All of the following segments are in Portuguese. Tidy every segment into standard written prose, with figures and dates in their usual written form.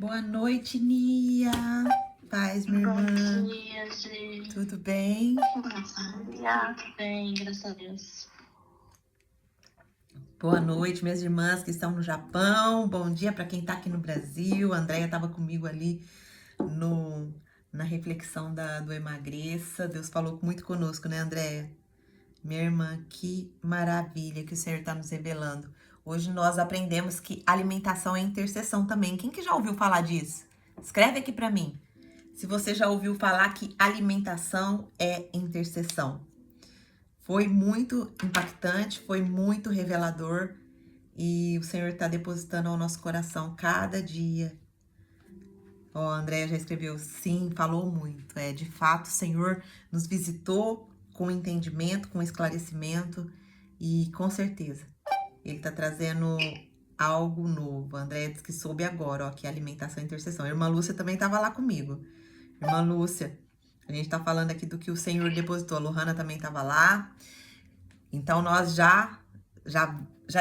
Boa noite, Nia. Paz, minha irmã. Bom dia, Gi. Tudo bem? Bom dia. Tudo bem, graças a Deus. Boa noite, minhas irmãs que estão no Japão. Bom dia para quem está aqui no Brasil. A Andréia estava comigo ali na reflexão do Emagreça. Deus falou muito conosco, né, Andréia? Minha irmã, que maravilha que o Senhor está nos revelando. Hoje nós aprendemos que alimentação é intercessão também. Quem que já ouviu falar disso? Escreve aqui para mim. Se você já ouviu falar que alimentação é intercessão. Foi muito impactante, foi muito revelador e o Senhor está depositando ao nosso coração cada dia. Ó, a Andréia já escreveu, sim, falou muito. De fato, o Senhor nos visitou com entendimento, com esclarecimento e com certeza Ele está trazendo algo novo. A Andréia disse que soube agora, ó, que é alimentação e intercessão. A irmã Lúcia também estava lá comigo. Irmã Lúcia, a gente está falando aqui do que o Senhor depositou. A Lohana também estava lá. Então, nós já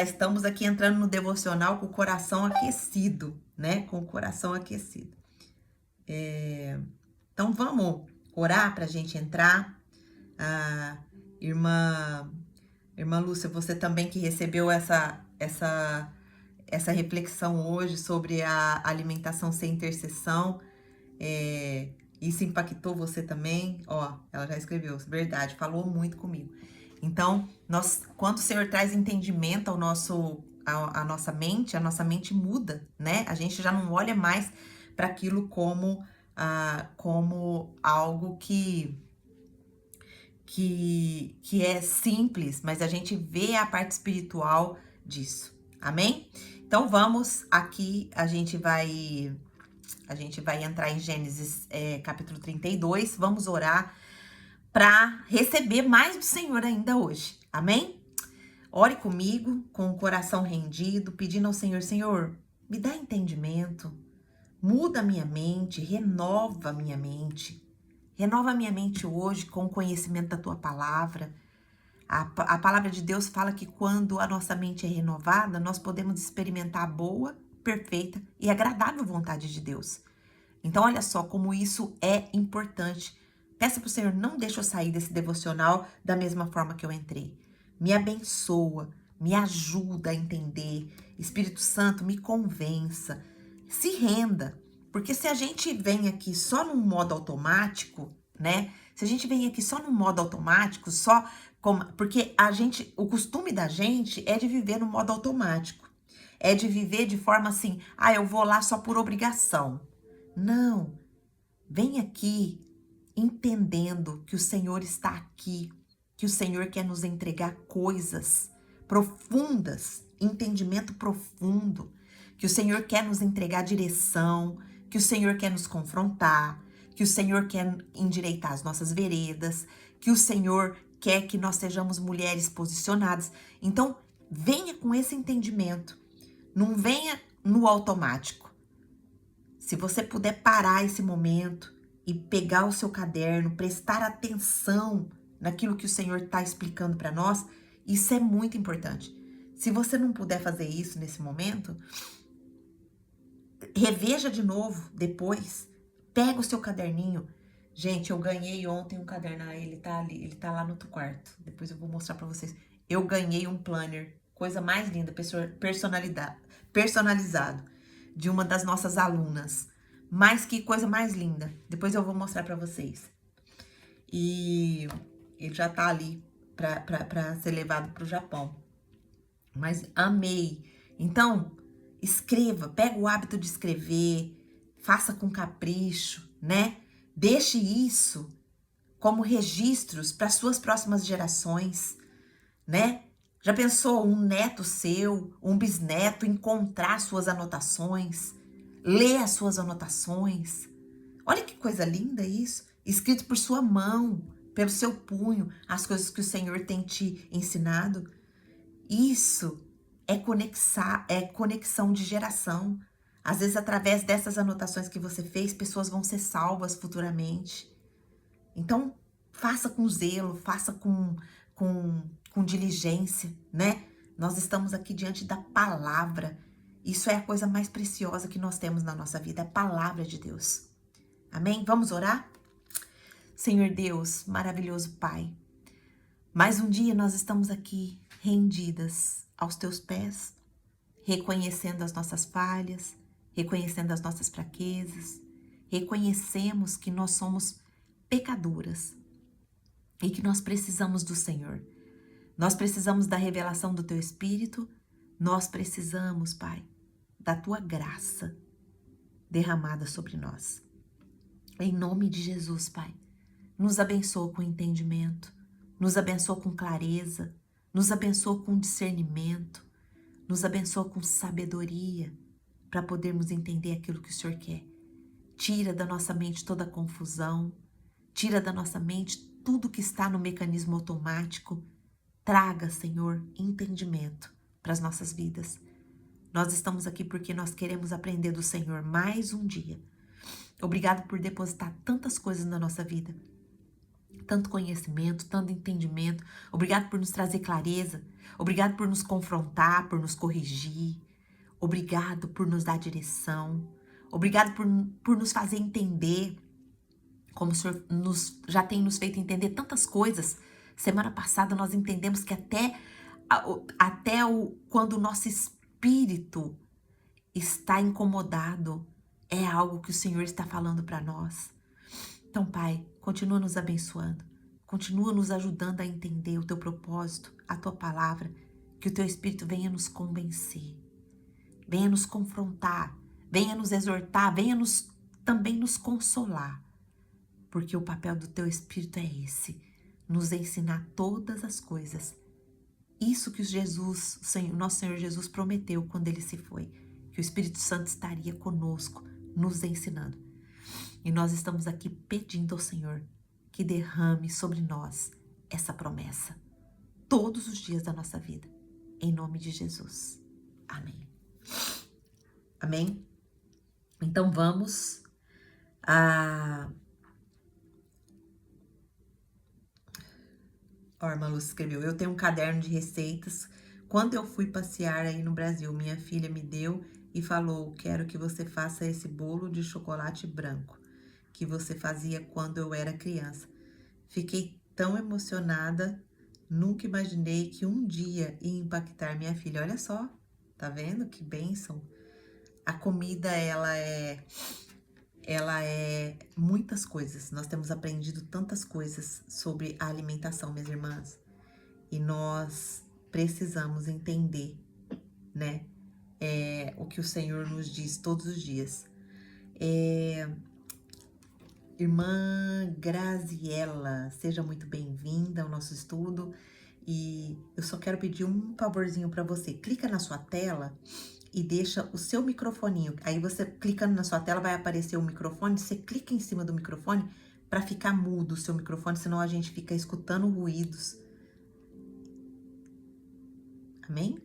estamos aqui entrando no devocional com o coração aquecido, né? Com o coração aquecido. Então, vamos orar para a gente entrar. Irmã Lúcia, você também que recebeu essa reflexão hoje sobre a alimentação sem intercessão. Isso impactou você também? Ó, ela já escreveu, verdade, falou muito comigo. Então, quando o Senhor traz entendimento à nossa mente muda, né? A gente já não olha mais para aquilo como algo que é simples, mas a gente vê a parte espiritual disso. Amém? Então vamos aqui, a gente vai entrar em Gênesis capítulo 32, vamos orar para receber mais do Senhor ainda hoje. Amém? Ore comigo com o coração rendido, pedindo ao Senhor, Senhor, me dá entendimento, muda a minha mente, renova a minha mente. Renova a minha mente hoje com o conhecimento da Tua palavra. A palavra de Deus fala que quando a nossa mente é renovada, nós podemos experimentar a boa, perfeita e agradável vontade de Deus. Então, olha só como isso é importante. Peça para o Senhor, não deixe eu sair desse devocional da mesma forma que eu entrei. Me abençoa, me ajuda a entender. Espírito Santo, me convença. Se renda. Porque se a gente vem aqui só num modo automático, né? Se a gente vem aqui só num modo automático, porque o costume da gente é de viver no modo automático. É de viver de forma assim, eu vou lá só por obrigação. Não, vem aqui entendendo que o Senhor está aqui, que o Senhor quer nos entregar coisas profundas, entendimento profundo, que o Senhor quer nos entregar direção, que o Senhor quer nos confrontar, que o Senhor quer endireitar as nossas veredas, que o Senhor quer que nós sejamos mulheres posicionadas. Então, venha com esse entendimento, não venha no automático. Se você puder parar esse momento e pegar o seu caderno, prestar atenção naquilo que o Senhor está explicando para nós, isso é muito importante. Se você não puder fazer isso nesse momento, reveja de novo depois, pega o seu caderninho. Gente, eu ganhei ontem um caderno, ele tá ali, ele tá lá no outro quarto. Depois eu vou mostrar para vocês. Eu ganhei um planner, coisa mais linda, personalizado, de uma das nossas alunas. Mas que coisa mais linda. Depois eu vou mostrar para vocês. E ele já tá ali para ser levado pro Japão. Mas amei. Então, escreva, pega o hábito de escrever, faça com capricho, né? Deixe isso como registros para suas próximas gerações, né? Já pensou um neto seu, um bisneto encontrar suas anotações, ler as suas anotações? Olha que coisa linda isso, escrito por sua mão, pelo seu punho, as coisas que o Senhor tem te ensinado. Isso é conexão de geração. Às vezes, através dessas anotações que você fez, pessoas vão ser salvas futuramente. Então, faça com zelo, faça com diligência, né? Nós estamos aqui diante da palavra Isso é a coisa mais preciosa que nós temos na nossa vida, a palavra de Deus. Amém? Vamos orar? Senhor Deus, maravilhoso Pai, mais um dia nós estamos aqui rendidas aos teus pés, reconhecendo as nossas falhas, reconhecendo as nossas fraquezas, reconhecemos que nós somos pecadoras e que nós precisamos do Senhor. Nós precisamos da revelação do teu Espírito, nós precisamos, Pai, da tua graça derramada sobre nós. Em nome de Jesus, Pai, nos abençoa com entendimento, nos abençoa com clareza, nos abençoa com discernimento, nos abençoa com sabedoria para podermos entender aquilo que o Senhor quer. Tira da nossa mente toda a confusão, tira da nossa mente tudo que está no mecanismo automático. Traga, Senhor, entendimento para as nossas vidas. Nós estamos aqui porque nós queremos aprender do Senhor mais um dia. Obrigado por depositar tantas coisas na nossa vida. Tanto conhecimento, tanto entendimento. Obrigado por nos trazer clareza. Obrigado por nos confrontar, por nos corrigir. Obrigado por nos dar direção. Obrigado por nos fazer entender, como o Senhor já tem nos feito entender tantas coisas. Semana passada nós entendemos que quando o nosso espírito está incomodado, é algo que o Senhor está falando para nós. Então, Pai, continua nos abençoando, continua nos ajudando a entender o teu propósito, a tua palavra, que o teu Espírito venha nos convencer, venha nos confrontar, venha nos exortar, venha também nos consolar, porque o papel do teu Espírito é esse, nos ensinar todas as coisas. Isso que o nosso Senhor Jesus prometeu quando ele se foi, que o Espírito Santo estaria conosco, nos ensinando. E nós estamos aqui pedindo ao Senhor que derrame sobre nós essa promessa todos os dias da nossa vida. Em nome de Jesus. Amém. Amém? Então vamos a... Ó, a irmã Lúcia escreveu, eu tenho um caderno de receitas. Quando eu fui passear aí no Brasil, minha filha me deu e falou, quero que você faça esse bolo de chocolate branco que você fazia quando eu era criança. Fiquei tão emocionada, nunca imaginei que um dia ia impactar minha filha. Olha só, tá vendo que bênção? A comida, ela é muitas coisas. Nós temos aprendido tantas coisas sobre a alimentação, minhas irmãs. E nós precisamos entender, né? O que o Senhor nos diz todos os dias. Irmã Graziella, seja muito bem-vinda ao nosso estudo. E eu só quero pedir um favorzinho para você. Clica na sua tela e deixa o seu microfoninho. Aí você clicando na sua tela vai aparecer o microfone, você clica em cima do microfone para ficar mudo o seu microfone, senão a gente fica escutando ruídos. Amém?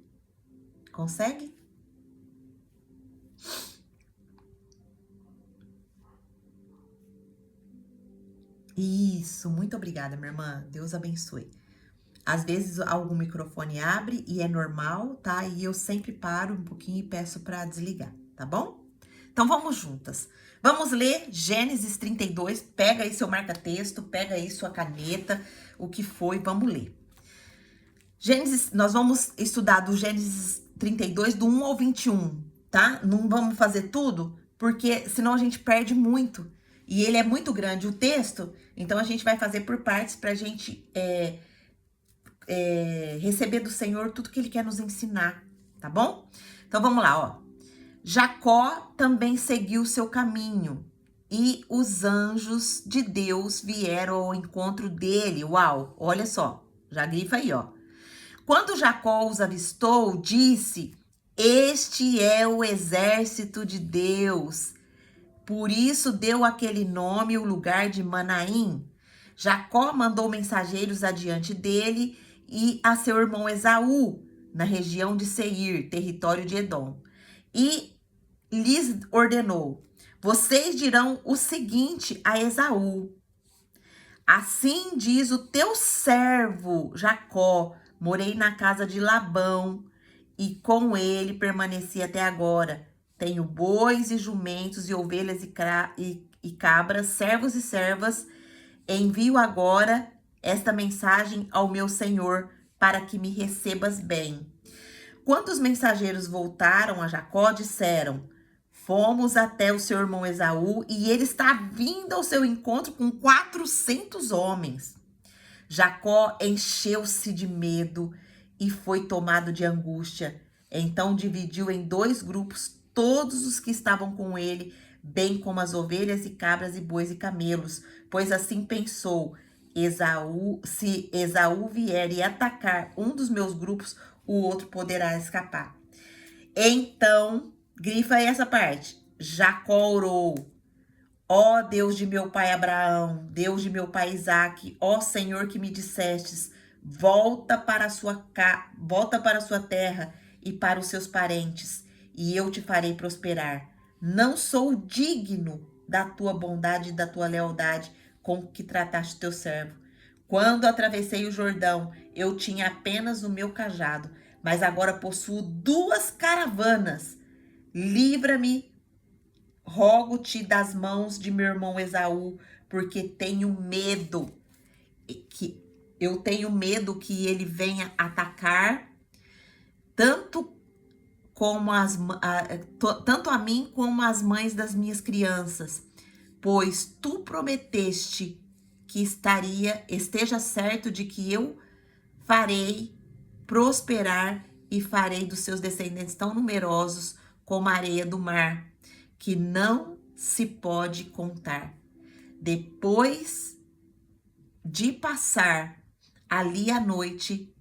Consegue? Isso, muito obrigada, minha irmã. Deus abençoe. Às vezes algum microfone abre e é normal, tá? E eu sempre paro um pouquinho e peço para desligar, tá bom? Então vamos juntas. Vamos ler Gênesis 32. Pega aí seu marca-texto, pega aí sua caneta, o que foi, vamos ler. Nós vamos estudar do Gênesis 32, do 1 ao 21, tá? Não vamos fazer tudo, porque senão a gente perde muito. E ele é muito grande, o texto, então a gente vai fazer por partes pra gente receber do Senhor tudo que ele quer nos ensinar, tá bom? Então vamos lá, ó. Jacó também seguiu seu caminho e os anjos de Deus vieram ao encontro dele. Uau, olha só, já grifa aí, ó. Quando Jacó os avistou, disse, este é o exército de Deus. Por isso deu aquele nome o lugar de Manaim. Jacó mandou mensageiros adiante dele e a seu irmão Esaú, na região de Seir, território de Edom. E lhes ordenou, vocês dirão o seguinte a Esaú. Assim diz o teu servo Jacó, morei na casa de Labão e com ele permaneci até agora. Tenho bois e jumentos e ovelhas e cabras, servos e servas. Envio agora esta mensagem ao meu senhor para que me recebas bem. Quando os mensageiros voltaram a Jacó, disseram: fomos até o seu irmão Esaú e ele está vindo ao seu encontro com 400 homens. Jacó encheu-se de medo e foi tomado de angústia. Então dividiu em 2 grupos todos os que estavam com ele, bem como as ovelhas e cabras e bois e camelos, pois assim pensou: se Esaú vier e atacar um dos meus grupos, o outro poderá escapar. Então, grifa aí essa parte. Jacó orou: ó Deus de meu pai Abraão, Deus de meu pai Isaque, ó Senhor que me dissestes, volta para a sua terra e para os seus parentes, e eu te farei prosperar. Não sou digno da tua bondade e da tua lealdade com que trataste teu servo. Quando atravessei o Jordão, eu tinha apenas o meu cajado, mas agora possuo 2 caravanas. Livra-me, rogo-te, das mãos de meu irmão Esaú, porque tenho medo que ele venha atacar tanto a mim como as mães das minhas crianças, pois tu prometeste que esteja certo de que eu farei prosperar e farei dos seus descendentes tão numerosos como a areia do mar, que não se pode contar. Depois de passar ali a noite,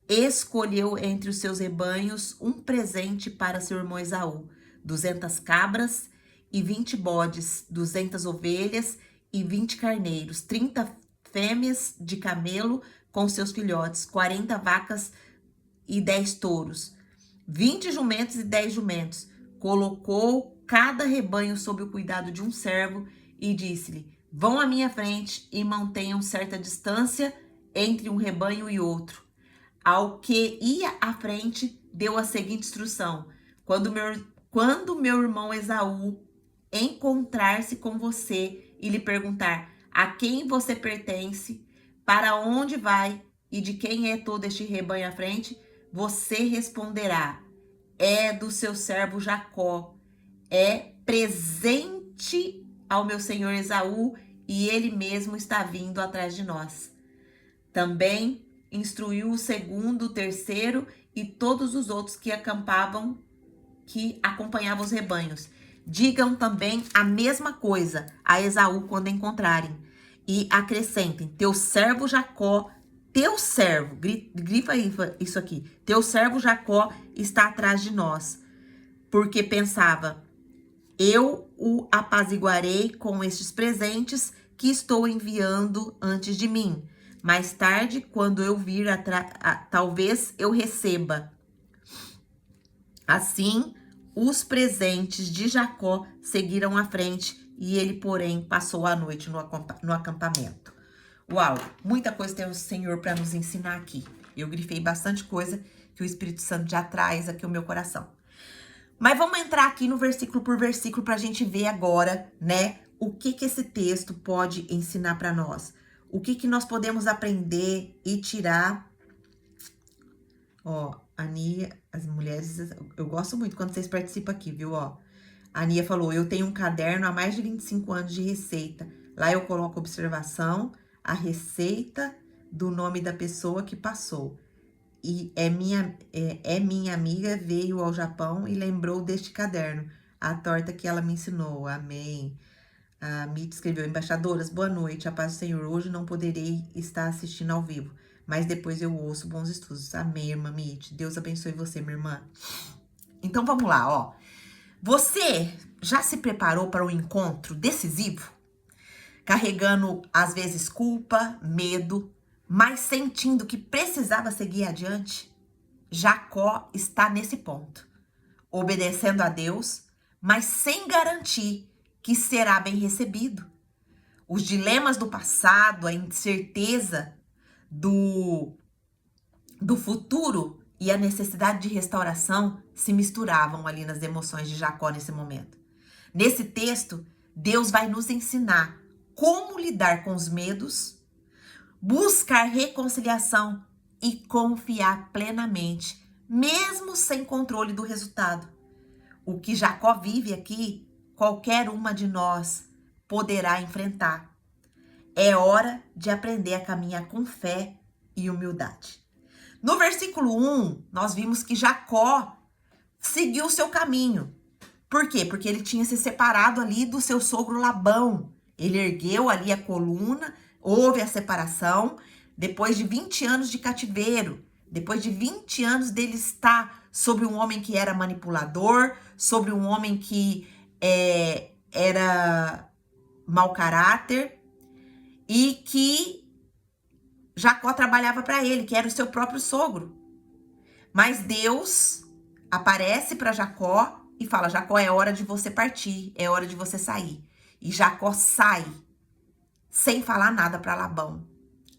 escolheu entre os seus rebanhos um presente para seu irmão Esaú: 200 cabras e 20 bodes, 200 ovelhas e 20 carneiros, 30 fêmeas de camelo com seus filhotes, 40 vacas e 10 touros, 20 jumentos e 10 jumentos. Colocou cada rebanho sob o cuidado de um servo e disse-lhe: vão à minha frente e mantenham certa distância entre um rebanho e outro. Ao que ia à frente, deu a seguinte instrução: quando meu irmão Esaú encontrar-se com você e lhe perguntar a quem você pertence, para onde vai e de quem é todo este rebanho à frente, você responderá: é do seu servo Jacó, é presente ao meu senhor Esaú e ele mesmo está vindo atrás de nós. Também instruiu o segundo, o terceiro e todos os outros que acompanhavam os rebanhos. Digam também a mesma coisa a Esaú quando encontrarem. E acrescentem: teu servo Jacó, teu servo, grifa isso aqui, teu servo Jacó está atrás de nós. Porque pensava: eu o apaziguarei com estes presentes que estou enviando antes de mim. Mais tarde, quando eu vir, talvez eu receba. Assim, os presentes de Jacó seguiram à frente e ele, porém, passou a noite no acampamento. Uau, muita coisa tem o Senhor para nos ensinar aqui. Eu grifei bastante coisa que o Espírito Santo já traz aqui ao meu coração. Mas vamos entrar aqui no versículo por versículo para a gente ver agora, né, o que esse texto pode ensinar para nós. O que nós podemos aprender e tirar. Ó, a Nia, as mulheres, eu gosto muito quando vocês participam aqui, viu? Ó, a Nia falou: eu tenho um caderno há mais de 25 anos de receita. Lá eu coloco observação, a receita do nome da pessoa que passou. E minha amiga, veio ao Japão e lembrou deste caderno, a torta que ela me ensinou. Amém. A Mita escreveu: embaixadoras, boa noite, a paz do Senhor. Hoje não poderei estar assistindo ao vivo, mas depois eu ouço. Bons estudos. Amém, irmã Mita. Deus abençoe você, minha irmã. Então vamos lá, ó. Você já se preparou para um encontro decisivo? Carregando, às vezes, culpa, medo, mas sentindo que precisava seguir adiante? Jacó está nesse ponto, obedecendo a Deus, mas sem garantir que será bem recebido. Os dilemas do passado, a incerteza do futuro e a necessidade de restauração se misturavam ali nas emoções de Jacó nesse momento. Nesse texto, Deus vai nos ensinar como lidar com os medos, buscar reconciliação e confiar plenamente, mesmo sem controle do resultado. O que Jacó vive aqui, qualquer uma de nós poderá enfrentar. É hora de aprender a caminhar com fé e humildade. No versículo 1, nós vimos que Jacó seguiu o seu caminho. Por quê? Porque ele tinha se separado ali do seu sogro Labão. Ele ergueu ali a coluna, houve a separação, depois de 20 anos de cativeiro, depois de 20 anos dele estar sobre um homem que era manipulador, sobre um homem que era mau caráter, e que Jacó trabalhava para ele, que era o seu próprio sogro. Mas Deus aparece para Jacó e fala: Jacó, é hora de você partir, é hora de você sair. E Jacó sai, sem falar nada para Labão.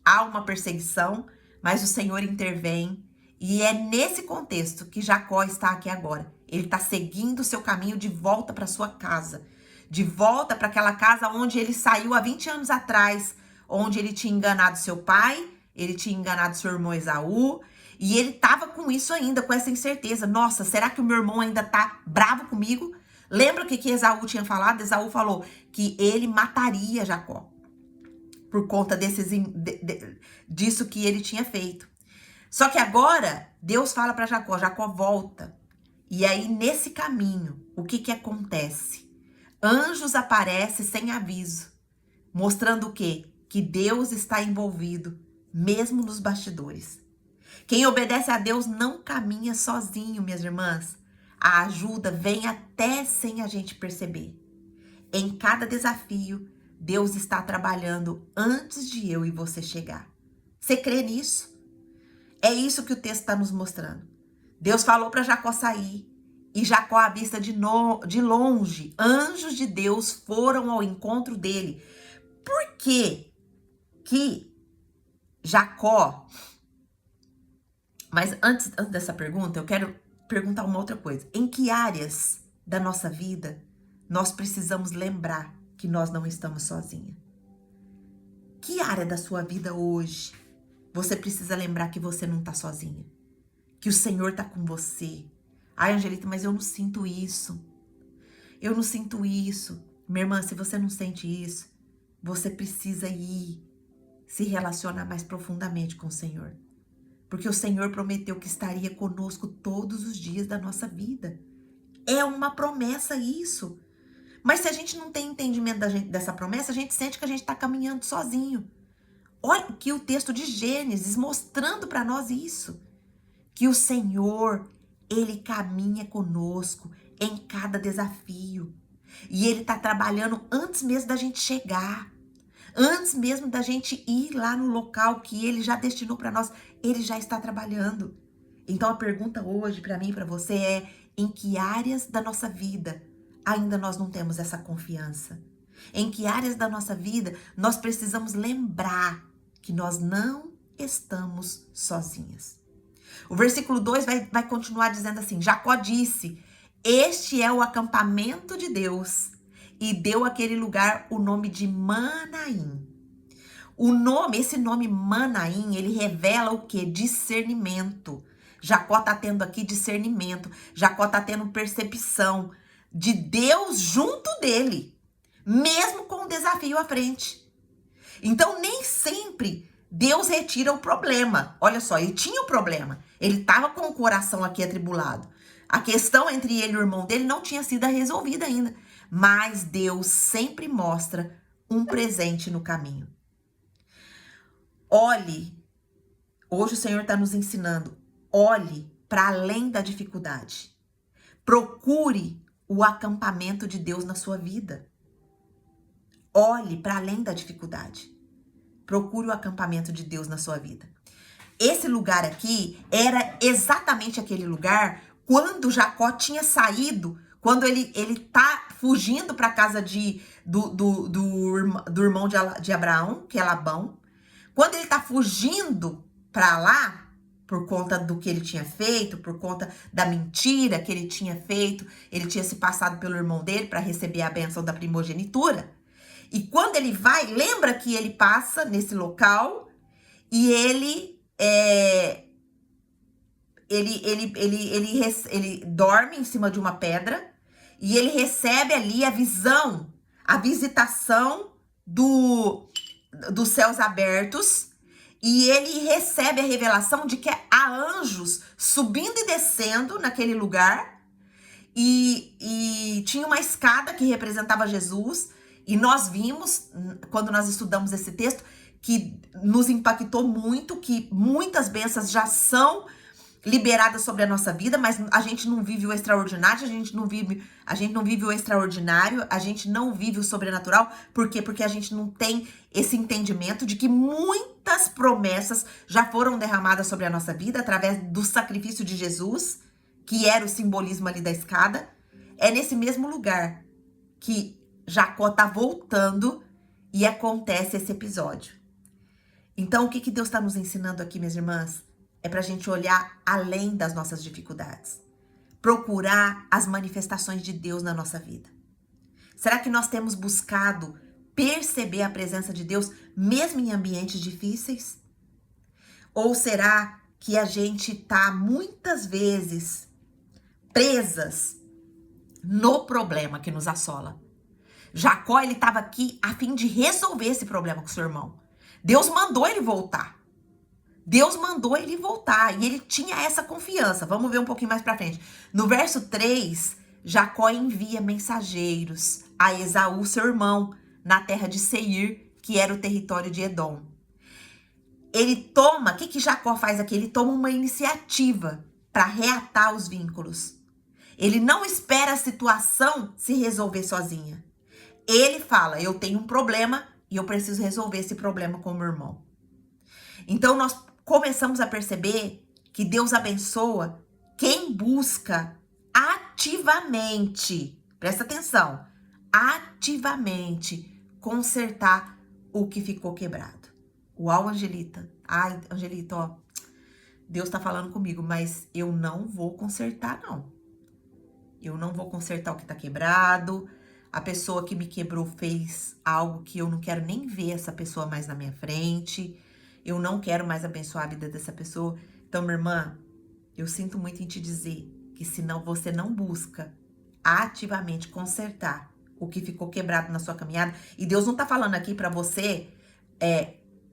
Há uma perseguição, mas o Senhor intervém. E é nesse contexto que Jacó está aqui agora. Ele está seguindo o seu caminho de volta para sua casa. De volta para aquela casa onde ele saiu há 20 anos atrás, onde ele tinha enganado seu pai, ele tinha enganado seu irmão Esaú, e ele estava com isso ainda, com essa incerteza. Nossa, será que o meu irmão ainda tá bravo comigo? Lembra o que Esaú tinha falado? Esaú falou que ele mataria Jacó, por conta disso que ele tinha feito. Só que agora, Deus fala para Jacó: Jacó, volta. E aí, nesse caminho, o que acontece? Anjos aparecem sem aviso, mostrando o quê? Que Deus está envolvido, mesmo nos bastidores. Quem obedece a Deus não caminha sozinho, minhas irmãs. A ajuda vem até sem a gente perceber. Em cada desafio, Deus está trabalhando antes de eu e você chegar. Você crê nisso? É isso que o texto está nos mostrando. Deus falou para Jacó sair. E Jacó, à vista de longe, anjos de Deus foram ao encontro dele. Por que Jacó... Mas antes dessa pergunta, eu quero perguntar uma outra coisa. Em que áreas da nossa vida nós precisamos lembrar que nós não estamos sozinhos? Que área da sua vida hoje você precisa lembrar que você não está sozinha? Que o Senhor está com você? Ai, Angelita, mas eu não sinto isso. Eu não sinto isso. Minha irmã, se você não sente isso, você precisa ir se relacionar mais profundamente com o Senhor. Porque o Senhor prometeu que estaria conosco todos os dias da nossa vida. É uma promessa isso. Mas se a gente não tem entendimento dessa promessa, a gente sente que a gente está caminhando sozinho. Olha aqui o texto de Gênesis mostrando para nós isso. Que o Senhor, Ele caminha conosco em cada desafio. E Ele está trabalhando antes mesmo da gente chegar. Antes mesmo da gente ir lá no local que Ele já destinou para nós. Ele já está trabalhando. Então a pergunta hoje para mim e para você é: em que áreas da nossa vida ainda nós não temos essa confiança? Em que áreas da nossa vida nós precisamos lembrar que nós não estamos sozinhas? O versículo 2 vai continuar dizendo assim: Jacó disse: este é o acampamento de Deus, e deu àquele lugar o nome de Manaim. Esse nome Manaim, ele revela o quê? Discernimento. Jacó tá tendo aqui discernimento. Jacó tá tendo percepção de Deus junto dele, mesmo com o desafio à frente. Então, nem sempre Deus retira o problema. Olha só, ele tinha o problema. Ele estava com o coração aqui atribulado. A questão entre ele e o irmão dele não tinha sido resolvida ainda. Mas Deus sempre mostra um presente no caminho. Olhe, hoje o Senhor está nos ensinando, olhe para além da dificuldade. Procure o acampamento de Deus na sua vida. Olhe para além da dificuldade. Procure o acampamento de Deus na sua vida. Esse lugar aqui era exatamente aquele lugar quando Jacó tinha saído, quando ele tá fugindo para a casa do irmão de Abraão, que é Labão. Quando ele tá fugindo para lá, por conta do que ele tinha feito, por conta da mentira que ele tinha feito. Ele tinha se passado pelo irmão dele para receber a bênção da primogenitura. E quando ele vai, lembra que ele passa nesse local e ele dorme em cima de uma pedra e ele recebe ali a visão, a visitação dos céus abertos, e ele recebe a revelação de que há anjos subindo e descendo naquele lugar, e tinha uma escada que representava Jesus, e nós vimos, quando nós estudamos esse texto, que nos impactou muito, que muitas bênçãos já são liberadas sobre a nossa vida, mas a gente não vive o extraordinário, a gente não vive o extraordinário, a gente não vive o sobrenatural. Por quê? Porque a gente não tem esse entendimento de que muitas promessas já foram derramadas sobre a nossa vida através do sacrifício de Jesus, que era o simbolismo ali da escada. É nesse mesmo lugar que Jacó tá voltando e acontece esse episódio. Então, o que Deus está nos ensinando aqui, minhas irmãs? É pra gente olhar além das nossas dificuldades. Procurar as manifestações de Deus na nossa vida. Será que nós temos buscado perceber a presença de Deus mesmo em ambientes difíceis? Ou será que a gente tá muitas vezes presas no problema que nos assola? Jacó, ele estava aqui a fim de resolver esse problema com seu irmão. Deus mandou ele voltar. Deus mandou ele voltar e ele tinha essa confiança. Vamos ver um pouquinho mais pra frente. No verso 3, Jacó envia mensageiros a Esaú, seu irmão, na terra de Seir, que era o território de Edom. Ele toma, o que Jacó faz aqui? Ele toma uma iniciativa para reatar os vínculos. Ele não espera a situação se resolver sozinha. Ele fala, eu tenho um problema e eu preciso resolver esse problema com o meu irmão. Então nós começamos a perceber que Deus abençoa quem busca ativamente, presta atenção, ativamente consertar o que ficou quebrado. Uau, Angelita. Ai, Angelita, ó, Deus tá falando comigo, mas eu não vou consertar, não. Eu não vou consertar o que tá quebrado. A pessoa que me quebrou fez algo que eu não quero nem ver essa pessoa mais na minha frente. Eu não quero mais abençoar a vida dessa pessoa. Então, minha irmã, eu sinto muito em te dizer que senão você não busca ativamente consertar o que ficou quebrado na sua caminhada. E Deus não tá falando aqui pra você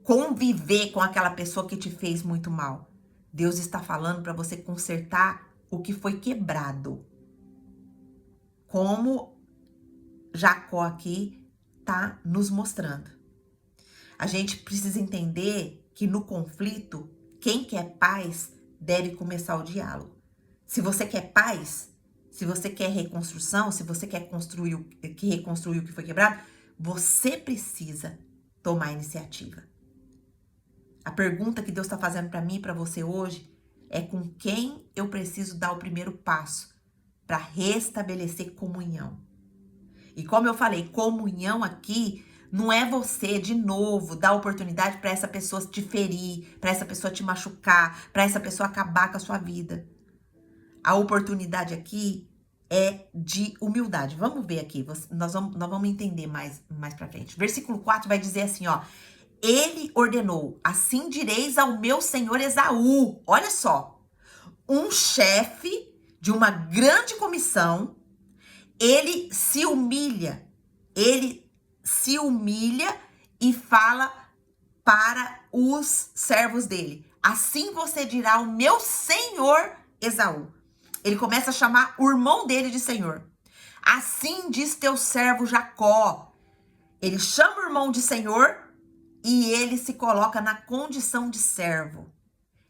conviver com aquela pessoa que te fez muito mal. Deus está falando pra você consertar o que foi quebrado. Como Jacó aqui tá nos mostrando. A gente precisa entender que no conflito, quem quer paz deve começar o diálogo. Se você quer paz, se você quer reconstrução, se você quer reconstruir o que foi quebrado, você precisa tomar iniciativa. A pergunta que Deus está fazendo para mim e para você hoje é com quem eu preciso dar o primeiro passo para restabelecer comunhão. E como eu falei, comunhão aqui não é você, de novo, dar oportunidade para essa pessoa te ferir, para essa pessoa te machucar, para essa pessoa acabar com a sua vida. A oportunidade aqui é de humildade. Vamos ver aqui, nós vamos entender mais pra frente. Versículo 4 vai dizer assim, ó. Ele ordenou, assim direis ao meu senhor Esaú. Olha só, um chefe de uma grande comissão, ele se humilha e fala para os servos dele. Assim você dirá ao meu senhor Esaú. Ele começa a chamar o irmão dele de senhor. Assim diz teu servo Jacó. Ele chama o irmão de senhor e ele se coloca na condição de servo.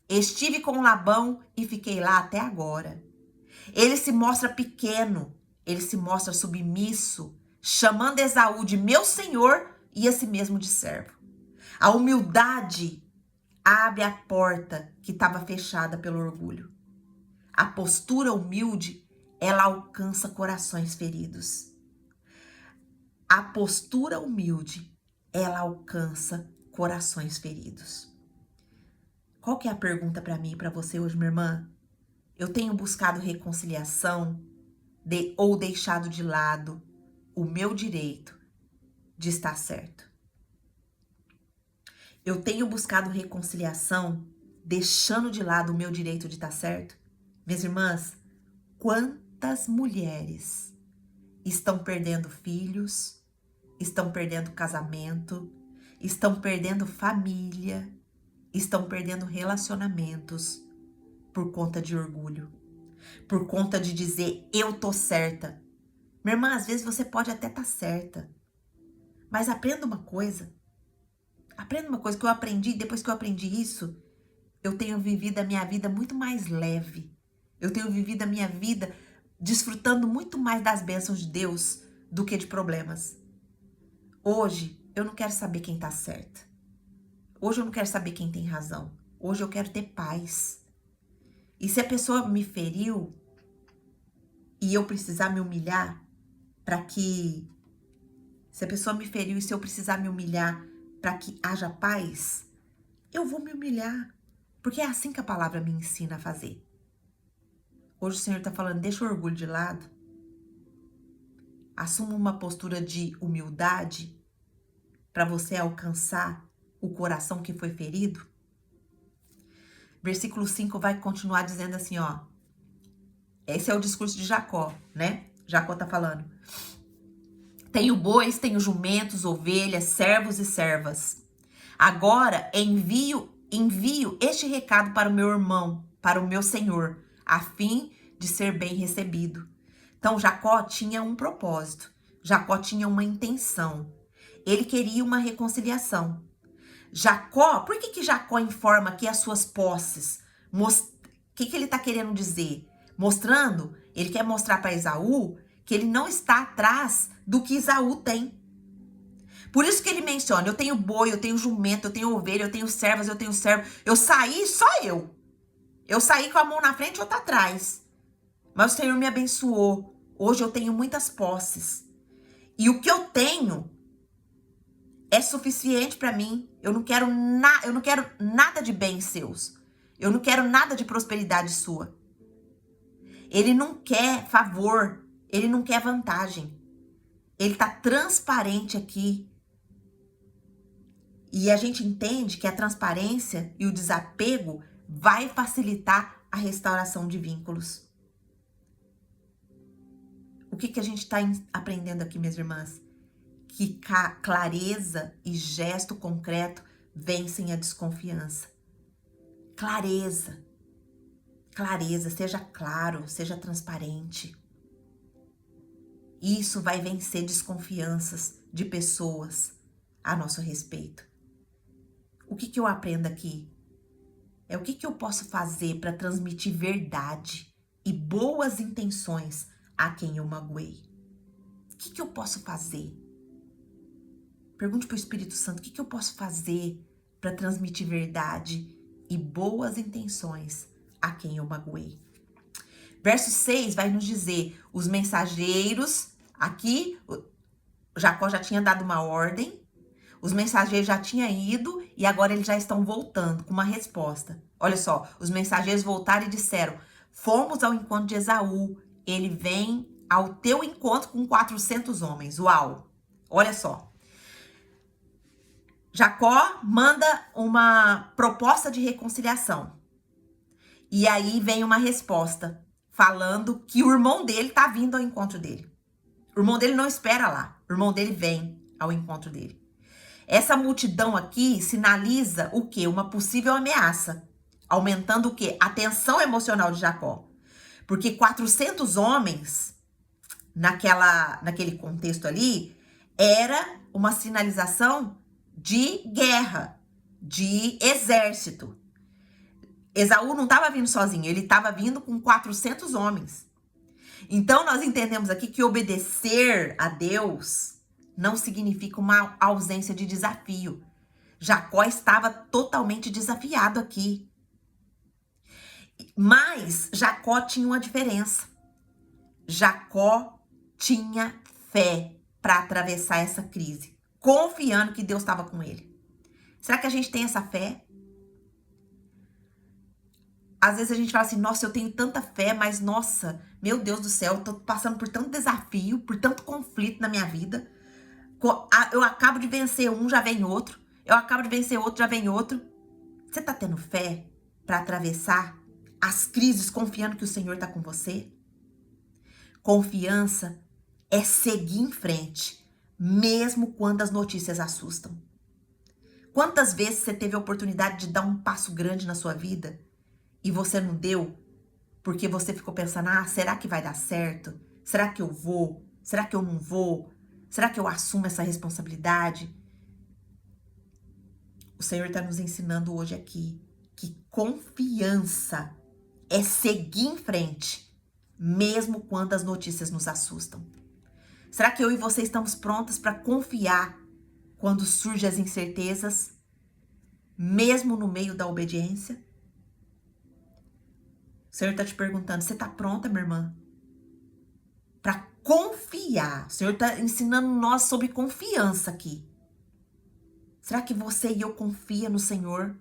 Estive com Labão e fiquei lá até agora. Ele se mostra pequeno, ele se mostra submisso, chamando Esaú de meu senhor e a si mesmo de servo. A humildade abre a porta que estava fechada pelo orgulho. A postura humilde, ela alcança corações feridos. A postura humilde, ela alcança corações feridos. Qual que é a pergunta para mim e para você hoje, minha irmã? Eu tenho buscado reconciliação ou deixado de lado o meu direito de estar certo? Eu tenho buscado reconciliação deixando de lado o meu direito de estar certo? Minhas irmãs, quantas mulheres estão perdendo filhos, estão perdendo casamento, estão perdendo família, estão perdendo relacionamentos por conta de orgulho, por conta de dizer eu tô certa. Minha irmã, às vezes você pode até estar certa, mas aprenda uma coisa que eu aprendi. Depois que eu aprendi isso, eu tenho vivido a minha vida muito mais leve. Eu tenho vivido a minha vida desfrutando muito mais das bênçãos de Deus do que de problemas. Hoje, eu não quero saber quem tá certo. Hoje eu não quero saber quem tem razão. Hoje eu quero ter paz. E se a pessoa me feriu e eu precisar me humilhar se a pessoa me feriu e se eu precisar me humilhar para que haja paz, eu vou me humilhar. Porque é assim que a palavra me ensina a fazer. Hoje o Senhor está falando, deixa o orgulho de lado. Assuma uma postura de humildade para você alcançar o coração que foi ferido. Versículo 5 vai continuar dizendo assim, ó. Esse é o discurso de Jacó, né? Jacó tá falando. Tenho bois, tenho jumentos, ovelhas, servos e servas. Agora envio este recado para o meu irmão, para o meu senhor, a fim de ser bem recebido. Então Jacó tinha um propósito. Jacó tinha uma intenção. Ele queria uma reconciliação. Jacó, por que Jacó informa aqui as suas posses? O que ele está querendo dizer? Mostrando, ele quer mostrar para Esaú que ele não está atrás do que Esaú tem. Por isso que ele menciona, eu tenho boi, eu tenho jumento, eu tenho ovelha, eu tenho servas, eu tenho servo. Eu saí, só eu. Eu saí com a mão na frente e outra atrás. Mas o Senhor me abençoou. Hoje eu tenho muitas posses. E o que eu tenho é suficiente para mim. Eu não quero nada de bens seus. Eu não quero nada de prosperidade sua. Ele não quer favor. Ele não quer vantagem. Ele tá transparente aqui. E a gente entende que a transparência e o desapego vai facilitar a restauração de vínculos. O que a gente está aprendendo aqui, minhas irmãs? Que clareza e gesto concreto vencem a desconfiança. Clareza. Clareza, seja claro, seja transparente. Isso vai vencer desconfianças de pessoas a nosso respeito. O que eu aprendo aqui? É o que eu posso fazer para transmitir verdade e boas intenções a quem eu magoei. O que eu posso fazer? Pergunte para o Espírito Santo, o que eu posso fazer para transmitir verdade e boas intenções a quem eu magoei? Verso 6 vai nos dizer, os mensageiros, aqui, Jacó já tinha dado uma ordem, os mensageiros já tinham ido e agora eles já estão voltando com uma resposta. Olha só, os mensageiros voltaram e disseram, fomos ao encontro de Esaú, ele vem ao teu encontro com 400 homens. Uau! Olha só. Jacó manda uma proposta de reconciliação. E aí vem uma resposta falando que o irmão dele tá vindo ao encontro dele. O irmão dele não espera lá. O irmão dele vem ao encontro dele. Essa multidão aqui sinaliza o quê? Uma possível ameaça. Aumentando o quê? A tensão emocional de Jacó. Porque 400 homens, naquele contexto ali, era uma sinalização de guerra, de exército. Esaú não estava vindo sozinho, ele estava vindo com 400 homens. Então, nós entendemos aqui que obedecer a Deus não significa uma ausência de desafio. Jacó estava totalmente desafiado aqui. Mas Jacó tinha uma diferença. Jacó tinha fé para atravessar essa crise, confiando que Deus estava com ele. Será que a gente tem essa fé? às vezes a gente fala assim, nossa, eu tenho tanta fé, mas nossa, meu Deus do céu, eu tô passando por tanto desafio, por tanto conflito na minha vida. Eu acabo de vencer um, já vem outro. Eu acabo de vencer outro, já vem outro. Você tá tendo fé para atravessar as crises confiando que o Senhor tá com você? Confiança é seguir em frente, mesmo quando as notícias assustam. Quantas vezes você teve a oportunidade de dar um passo grande na sua vida e você não deu porque você ficou pensando, será que vai dar certo? Será que eu vou? Será que eu não vou? Será que eu assumo essa responsabilidade? O Senhor está nos ensinando hoje aqui que confiança é seguir em frente, mesmo quando as notícias nos assustam. Será que eu e você estamos prontas para confiar quando surgem as incertezas, mesmo no meio da obediência? O Senhor está te perguntando, você está pronta, minha irmã? Para confiar. O Senhor está ensinando nós sobre confiança aqui. Será que você e eu confia no Senhor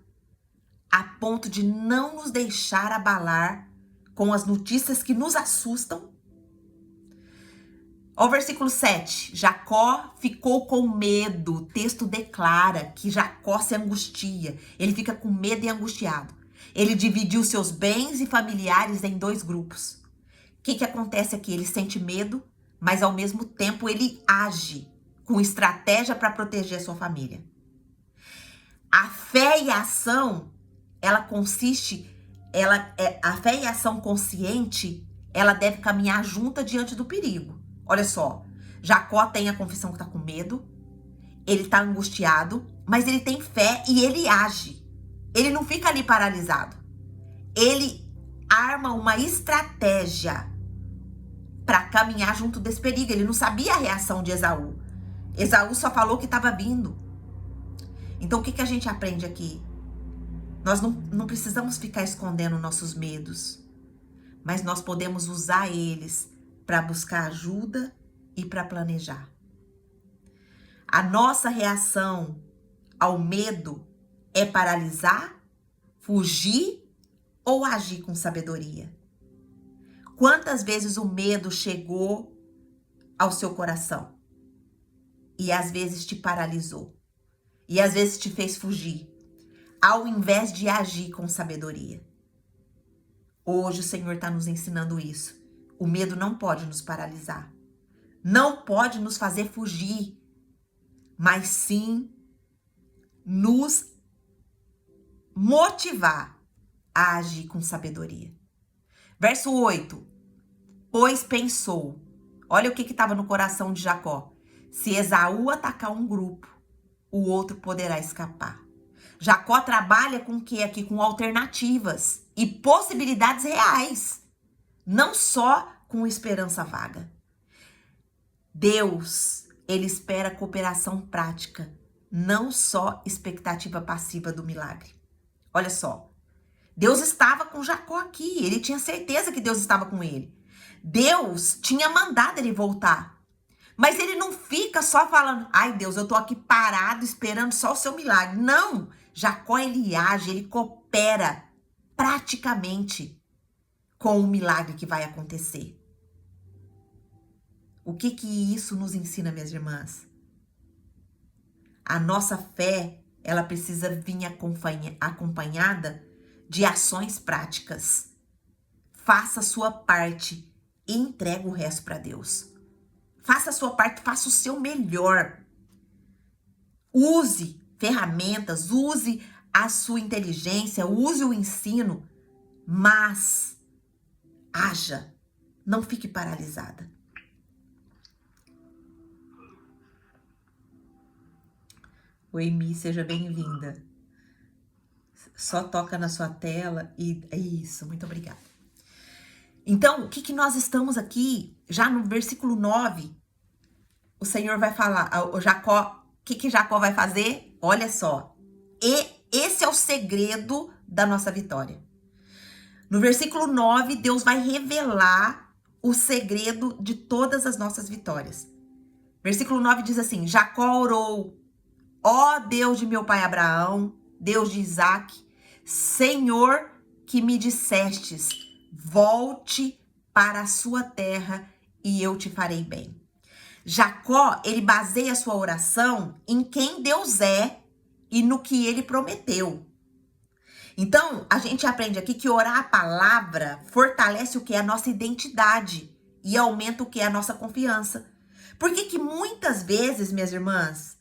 a ponto de não nos deixar abalar com as notícias que nos assustam? Ó, o versículo 7. Jacó ficou com medo. O texto declara que Jacó se angustia. Ele fica com medo e angustiado. Ele dividiu seus bens e familiares em 2 grupos. O que acontece aqui? Ele sente medo, mas ao mesmo tempo ele age com estratégia para proteger a sua família. A fé e a ação, a fé e a ação consciente, ela deve caminhar junta diante do perigo. Olha só, Jacó tem a confissão que tá com medo, ele tá angustiado, mas ele tem fé e ele age. Ele não fica ali paralisado. Ele arma uma estratégia para caminhar junto desse perigo. Ele não sabia a reação de Esaú. Esaú só falou que estava vindo. Então, o que a gente aprende aqui? Nós não precisamos ficar escondendo nossos medos, mas nós podemos usar eles para buscar ajuda e para planejar. A nossa reação ao medo é paralisar, fugir ou agir com sabedoria? Quantas vezes o medo chegou ao seu coração e às vezes te paralisou e às vezes te fez fugir, ao invés de agir com sabedoria? Hoje o Senhor está nos ensinando isso. O medo não pode nos paralisar, não pode nos fazer fugir, mas sim nos motivar a agir com sabedoria. Verso 8. Pois pensou, olha o que estava no coração de Jacó. Se Esaú atacar um grupo, o outro poderá escapar. Jacó trabalha com o que aqui? Com alternativas e possibilidades reais, não só com esperança vaga. Deus, ele espera cooperação prática, não só expectativa passiva do milagre. Olha só, Deus estava com Jacó aqui, ele tinha certeza que Deus estava com ele. Deus tinha mandado ele voltar, mas ele não fica só falando, ai Deus, eu tô aqui parado esperando só o seu milagre. Não, Jacó ele age, ele coopera praticamente com o milagre que vai acontecer. O que isso nos ensina, minhas irmãs? A nossa fé, ela precisa vir acompanhada de ações práticas. Faça a sua parte e entrega o resto para Deus. Faça a sua parte, faça o seu melhor. Use ferramentas, use a sua inteligência, use o ensino, mas haja, não fique paralisada. Oi, Mi, seja bem-vinda. Só toca na sua tela e é isso, muito obrigada. Então, o que nós estamos aqui, já no versículo 9, o Senhor vai falar, o Jacó, o que Jacó vai fazer? Olha só, e esse é o segredo da nossa vitória. No versículo 9, Deus vai revelar o segredo de todas as nossas vitórias. Versículo 9 diz assim, Jacó orou, ó Deus de meu pai Abraão, Deus de Isaac, Senhor, que me dissestes, volte para a sua terra e eu te farei bem. Jacó, ele baseia a sua oração em quem Deus é e no que ele prometeu. Então, a gente aprende aqui que orar a palavra fortalece o que é a nossa identidade e aumenta o que é a nossa confiança. Por que muitas vezes, minhas irmãs,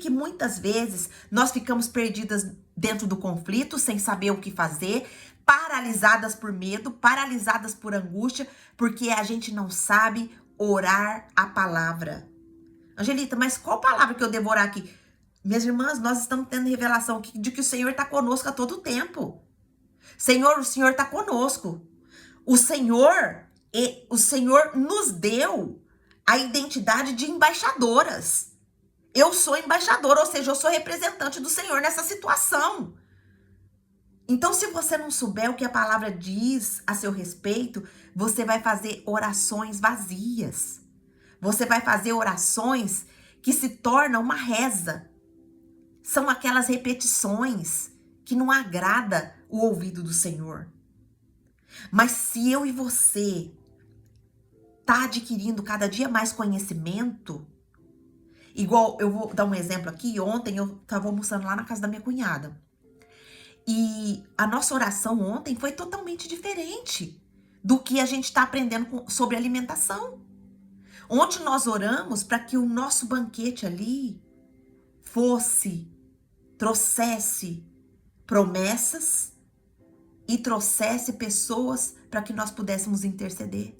muitas vezes nós ficamos perdidas dentro do conflito, sem saber o que fazer, paralisadas por medo, paralisadas por angústia, porque a gente não sabe orar a palavra. Angelita, mas qual palavra que eu devo orar aqui? Minhas irmãs, nós estamos tendo revelação de que o Senhor está conosco a todo tempo. Senhor, o Senhor está conosco. O Senhor nos deu a identidade de embaixadoras. Eu sou embaixadora, ou seja, eu sou representante do Senhor nessa situação. Então, se você não souber o que a palavra diz a seu respeito, você vai fazer orações vazias. Você vai fazer orações que se tornam uma reza. São aquelas repetições que não agrada o ouvido do Senhor. Mas se eu e você tá adquirindo cada dia mais conhecimento, igual eu vou dar um exemplo aqui, ontem eu tava almoçando lá na casa da minha cunhada. E a nossa oração ontem foi totalmente diferente do que a gente está aprendendo sobre alimentação. Ontem nós oramos para que o nosso banquete ali trouxesse promessas e trouxesse pessoas para que nós pudéssemos interceder.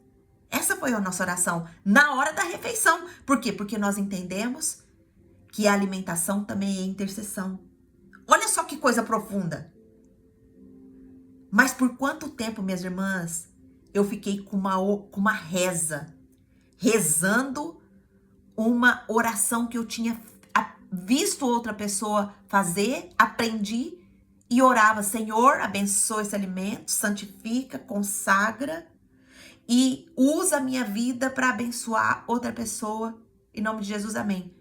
Essa foi a nossa oração na hora da refeição. Por quê? Porque nós entendemos que a alimentação também é intercessão. Olha só que coisa profunda. Mas por quanto tempo, minhas irmãs, eu fiquei com uma rezando uma oração que eu tinha visto outra pessoa fazer, aprendi e orava: Senhor, abençoa esse alimento, santifica, consagra e usa a minha vida para abençoar outra pessoa. Em nome de Jesus, amém.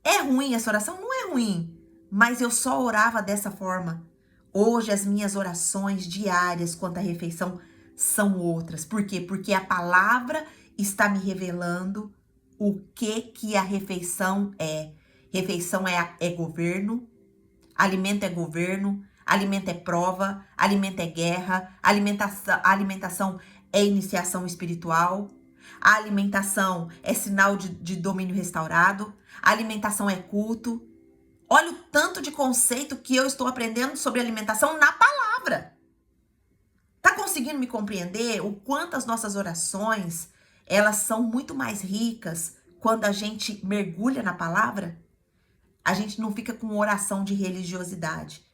É ruim essa oração? Não é ruim, mas eu só orava dessa forma. Hoje as minhas orações diárias quanto à refeição são outras. Por quê? Porque a palavra está me revelando o que a refeição é. Refeição é governo, alimento é governo, alimento é prova, alimento é guerra, alimentação é iniciação espiritual, a alimentação é sinal de domínio restaurado, a alimentação é culto. Olha o tanto de conceito que eu estou aprendendo sobre alimentação na palavra. Tá conseguindo me compreender o quanto as nossas orações, elas são muito mais ricas quando a gente mergulha na palavra? A gente não fica com oração de religiosidade.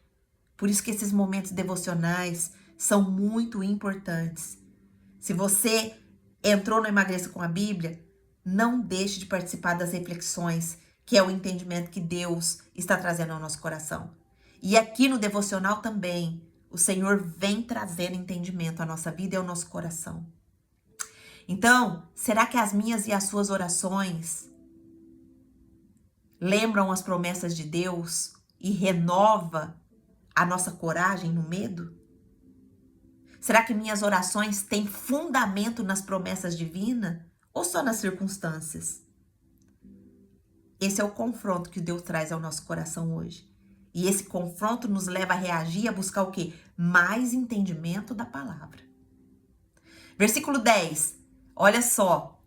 Por isso que esses momentos devocionais são muito importantes. Se você entrou no Emagreça com a Bíblia, não deixe de participar das reflexões, que é o entendimento que Deus está trazendo ao nosso coração. E aqui no devocional também, o Senhor vem trazendo entendimento à nossa vida e ao nosso coração. Então, será que as minhas e as suas orações lembram as promessas de Deus e renova a nossa coragem no medo? Será que minhas orações têm fundamento nas promessas divinas ou só nas circunstâncias? Esse é o confronto que Deus traz ao nosso coração hoje. E esse confronto nos leva a reagir, a buscar o quê? Mais entendimento da palavra. Versículo 10. Olha só.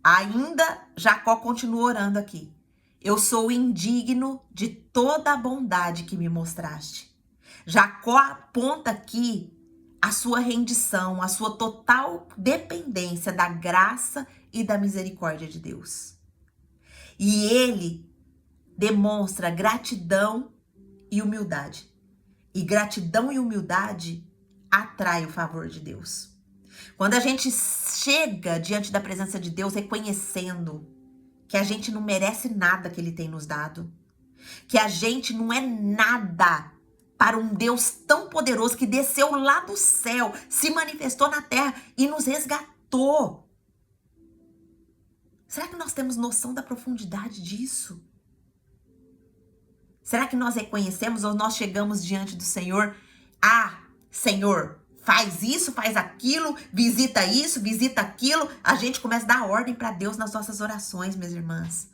Ainda Jacó continua orando aqui. Eu sou indigno de toda a bondade que me mostraste. Jacó aponta aqui a sua rendição, a sua total dependência da graça e da misericórdia de Deus. E ele demonstra gratidão e humildade. E gratidão e humildade atrai o favor de Deus. Quando a gente chega diante da presença de Deus reconhecendo que a gente não merece nada que Ele tem nos dado, que a gente não é nada para um Deus tão poderoso que desceu lá do céu, se manifestou na terra e nos resgatou. Será que nós temos noção da profundidade disso? Será que nós reconhecemos ou nós chegamos diante do Senhor? Senhor, faz isso, faz aquilo, visita isso, visita aquilo. A gente começa a dar ordem para Deus nas nossas orações, minhas irmãs.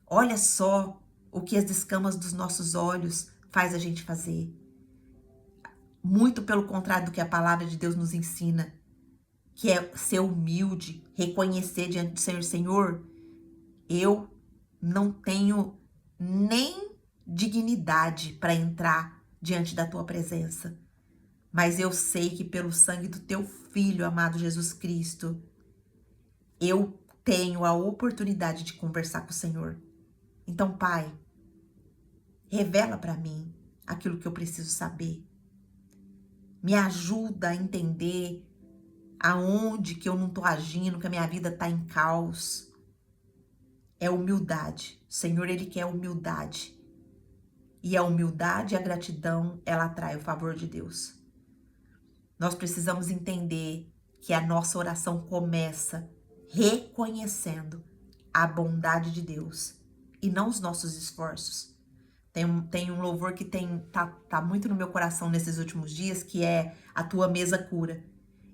Olha só o que as escamas dos nossos olhos faz a gente fazer. Muito pelo contrário do que a palavra de Deus nos ensina, que é ser humilde, reconhecer diante do Senhor, Senhor, eu não tenho nem dignidade para entrar diante da tua presença, mas eu sei que pelo sangue do teu Filho, amado Jesus Cristo, eu tenho a oportunidade de conversar com o Senhor. Então, Pai, revela para mim aquilo que eu preciso saber. Me ajuda a entender aonde que eu não tô agindo, que a minha vida tá em caos. É humildade. O Senhor, Ele quer humildade. E a humildade e a gratidão, ela atrai o favor de Deus. Nós precisamos entender que a nossa oração começa reconhecendo a bondade de Deus e não os nossos esforços. Tem um louvor que tá muito no meu coração nesses últimos dias, que é A Tua Mesa Cura.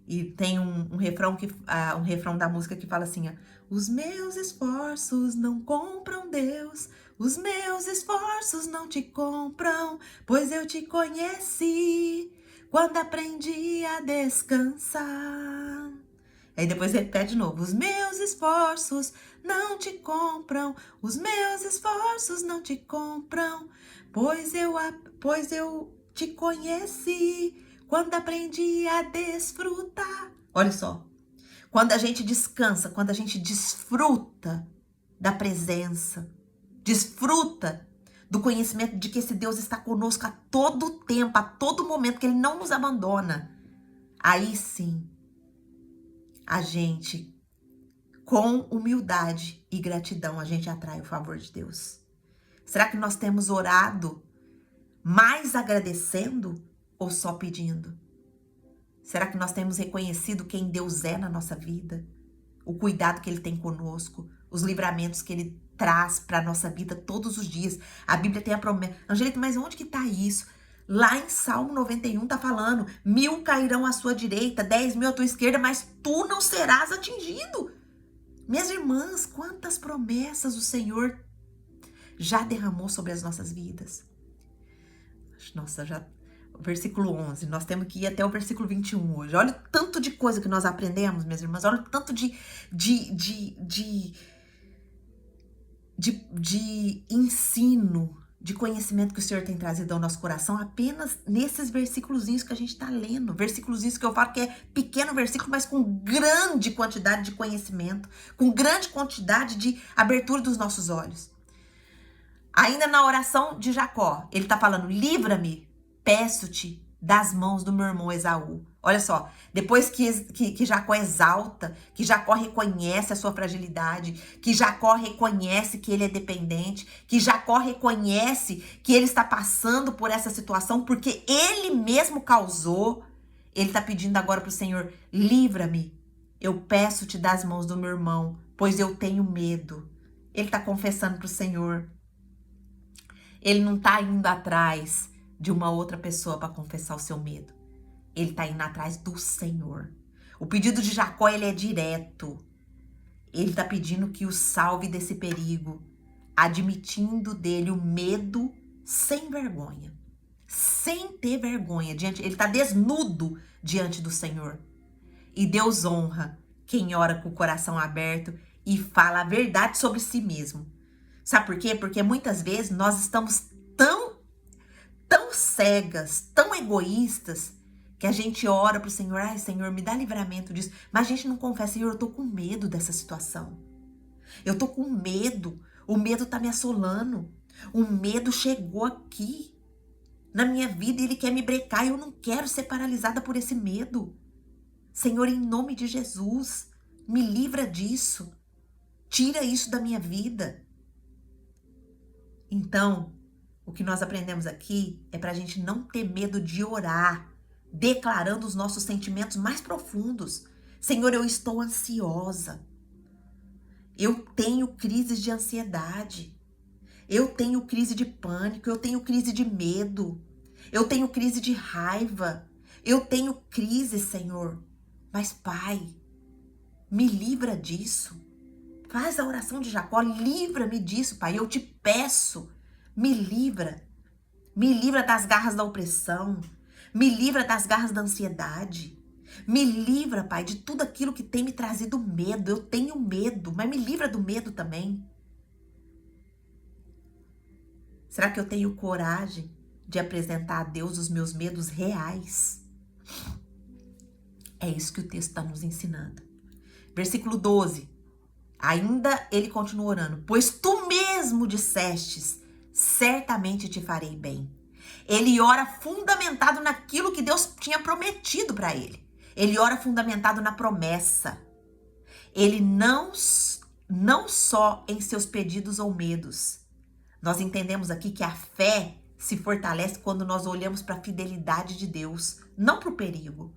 E tem um refrão da música que fala assim, ó, os meus esforços não compram Deus, os meus esforços não te compram, pois eu te conheci quando aprendi a descansar. Aí depois repete de novo, os meus esforços não te compram, os meus esforços não te compram, pois eu te conheci quando aprendi a desfrutar. Olha só, quando a gente descansa, quando a gente desfruta da presença, desfruta do conhecimento de que esse Deus está conosco a todo tempo, a todo momento, que Ele não nos abandona, aí sim, a gente, com humildade e gratidão, a gente atrai o favor de Deus. Será que nós temos orado mais agradecendo ou só pedindo? Será que nós temos reconhecido quem Deus é na nossa vida? O cuidado que Ele tem conosco, os livramentos que Ele traz para a nossa vida todos os dias. A Bíblia tem a promessa. Angelita, mas onde que está isso? Lá em Salmo 91 tá falando, 1000 cairão à sua direita, 10.000 à tua esquerda, mas tu não serás atingido. Minhas irmãs, quantas promessas o Senhor já derramou sobre as nossas vidas. Nossa, já... Versículo 11, nós temos que ir até o versículo 21 hoje. Olha o tanto de coisa que nós aprendemos, minhas irmãs. Olha o tanto de ensino, de conhecimento que o Senhor tem trazido ao nosso coração apenas nesses versículozinhos que a gente está lendo. Versículozinhos que eu falo que é pequeno versículo, mas com grande quantidade de conhecimento, com grande quantidade de abertura dos nossos olhos. Ainda na oração de Jacó, ele está falando, livra-me, peço-te das mãos do meu irmão Esaú. Olha só, depois que Jacó exalta, que Jacó reconhece a sua fragilidade, que Jacó reconhece que ele é dependente, que Jacó reconhece que ele está passando por essa situação porque ele mesmo causou, ele está pedindo agora para o Senhor, livra-me, eu peço-te das mãos do meu irmão, pois eu tenho medo. Ele está confessando para o Senhor. Ele não está indo atrás de uma outra pessoa para confessar o seu medo. Ele está indo atrás do Senhor. O pedido de Jacó, ele é direto. Ele está pedindo que o salve desse perigo, admitindo dele o medo sem vergonha. Sem ter vergonha. Ele está desnudo diante do Senhor. E Deus honra quem ora com o coração aberto e fala a verdade sobre si mesmo. Sabe por quê? Porque muitas vezes nós estamos tão cegas, tão egoístas, que a gente ora pro Senhor, ai Senhor, me dá livramento disso, mas a gente não confessa, Senhor, eu tô com medo dessa situação. Eu tô com medo, o medo tá me assolando, o medo chegou aqui na minha vida e ele quer me brecar e eu não quero ser paralisada por esse medo. Senhor, em nome de Jesus, me livra disso, tira isso da minha vida. Então, o que nós aprendemos aqui é para a gente não ter medo de orar, declarando os nossos sentimentos mais profundos. Senhor, eu estou ansiosa. Eu tenho crises de ansiedade. Eu tenho crise de pânico. Eu tenho crise de medo. Eu tenho crise de raiva. Eu tenho crise, Senhor. Mas, Pai, me livra disso. Faz a oração de Jacó, livra-me disso, Pai. Eu te peço, me livra. Me livra das garras da opressão. Me livra das garras da ansiedade. Me livra, Pai, de tudo aquilo que tem me trazido medo. Eu tenho medo, mas me livra do medo também. Será que eu tenho coragem de apresentar a Deus os meus medos reais? É isso que o texto está nos ensinando. Versículo 12. Ainda ele continua orando. Pois tu mesmo dissestes, certamente te farei bem. Ele ora fundamentado naquilo que Deus tinha prometido para ele. Ele ora fundamentado na promessa. Ele não só em seus pedidos ou medos. Nós entendemos aqui que a fé se fortalece quando nós olhamos para a fidelidade de Deus, não para o perigo.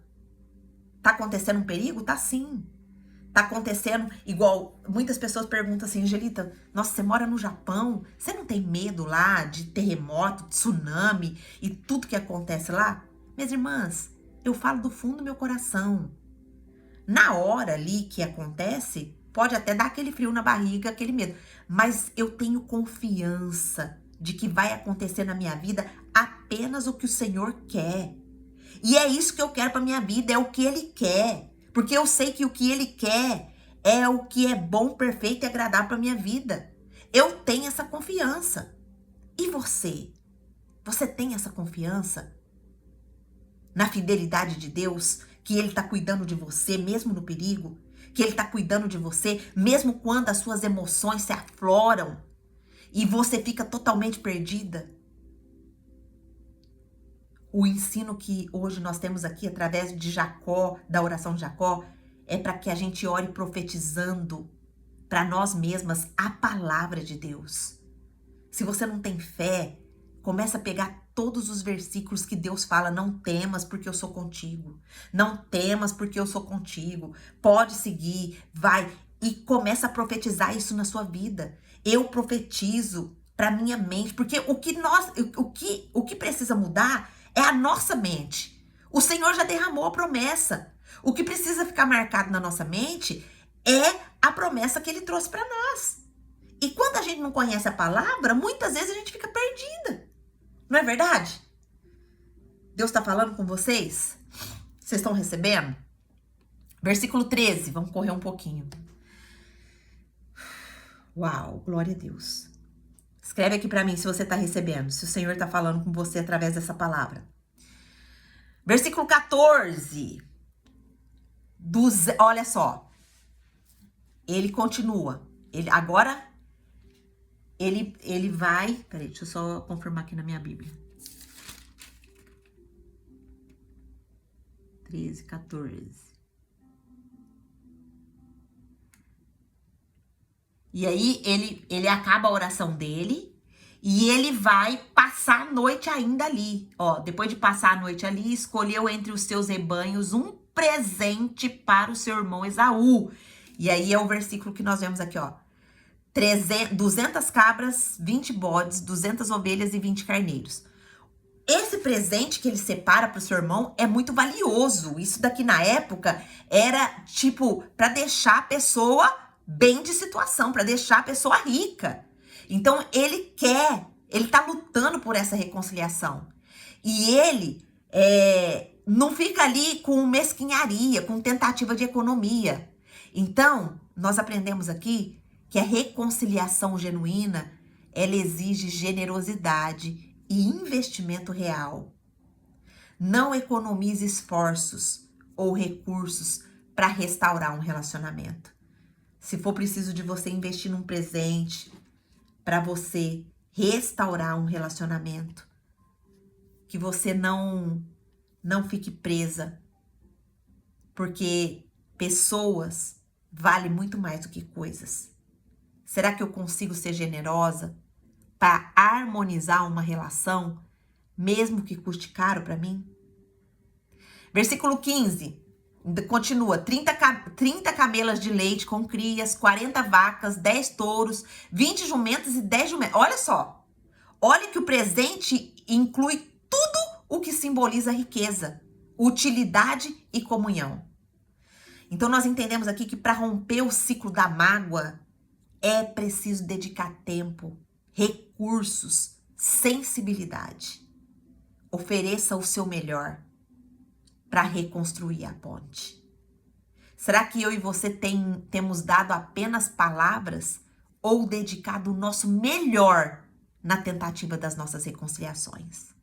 Tá acontecendo um perigo? Tá sim. Tá acontecendo igual muitas pessoas perguntam assim, Angelita, nossa, você mora no Japão, você não tem medo lá de terremoto, tsunami e tudo que acontece lá? Minhas irmãs, eu falo do fundo do meu coração. Na hora ali que acontece, pode até dar aquele frio na barriga, aquele medo. Mas eu tenho confiança de que vai acontecer na minha vida apenas o que o Senhor quer. E é isso que eu quero para minha vida, é o que Ele quer. Porque eu sei que o que Ele quer é o que é bom, perfeito e agradável para minha vida. Eu tenho essa confiança. E você? Você tem essa confiança na fidelidade de Deus? Que Ele está cuidando de você mesmo no perigo? Que Ele está cuidando de você mesmo quando as suas emoções se afloram e você fica totalmente perdida? O ensino que hoje nós temos aqui através de Jacó, da oração de Jacó, é para que a gente ore profetizando para nós mesmas a palavra de Deus. Se você não tem fé, começa a pegar todos os versículos que Deus fala, não temas porque eu sou contigo. Não temas porque eu sou contigo. Pode seguir, vai. E começa a profetizar isso na sua vida. Eu profetizo para minha mente, porque o que precisa mudar é a nossa mente. O Senhor já derramou a promessa. O que precisa ficar marcado na nossa mente é a promessa que Ele trouxe para nós. E quando a gente não conhece a palavra, muitas vezes a gente fica perdida. Não é verdade? Deus está falando com vocês? Vocês estão recebendo? Versículo 13, vamos correr um pouquinho. Uau, glória a Deus. Escreve aqui para mim se você está recebendo, se o Senhor está falando com você através dessa palavra. Versículo 14. Olha só. Ele continua. Ele vai... Peraí, deixa eu só confirmar aqui na minha Bíblia. 13, 14. E aí, ele acaba a oração dele e ele vai passar a noite ainda ali. Ó, depois de passar a noite ali, escolheu entre os seus rebanhos um presente para o seu irmão Esaú. E aí é o versículo que nós vemos aqui, ó. 200 cabras, 20 bodes, 200 ovelhas e 20 carneiros. Esse presente que ele separa para o seu irmão é muito valioso. Isso daqui na época era tipo para deixar a pessoa bem de situação, para deixar a pessoa rica. Então ele tá lutando por essa reconciliação. E ele não fica ali com mesquinharia, com tentativa de economia. Então, nós aprendemos aqui que a reconciliação genuína, ela exige generosidade e investimento real. Não economize esforços ou recursos para restaurar um relacionamento. Se for preciso de você investir num presente para você restaurar um relacionamento, que você não fique presa, porque pessoas valem muito mais do que coisas. Será que eu consigo ser generosa para harmonizar uma relação, mesmo que custe caro para mim? Versículo 15. Continua, 30 camelas de leite com crias, 40 vacas, 10 touros, 20 jumentas e 10 jumentas. Olha só, olha que o presente inclui tudo simboliza riqueza, utilidade e comunhão. Então, nós entendemos aqui que para romper o ciclo da mágoa, é preciso dedicar tempo, recursos, sensibilidade. Ofereça o seu melhor para reconstruir a ponte. Será que eu e você temos dado apenas palavras ou dedicado o nosso melhor na tentativa das nossas reconciliações?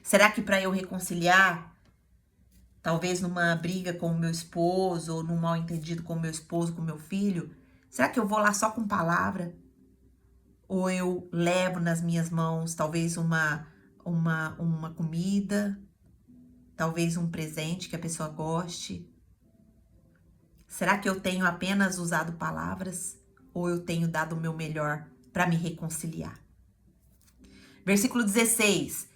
Será que para eu reconciliar, talvez numa briga com o meu esposo, ou num mal entendido com o meu esposo, com o meu filho, será que eu vou lá só com palavra? Ou eu levo nas minhas mãos talvez uma comida, talvez um presente que a pessoa goste? Será que eu tenho apenas usado palavras ou eu tenho dado o meu melhor para me reconciliar? Versículo 16.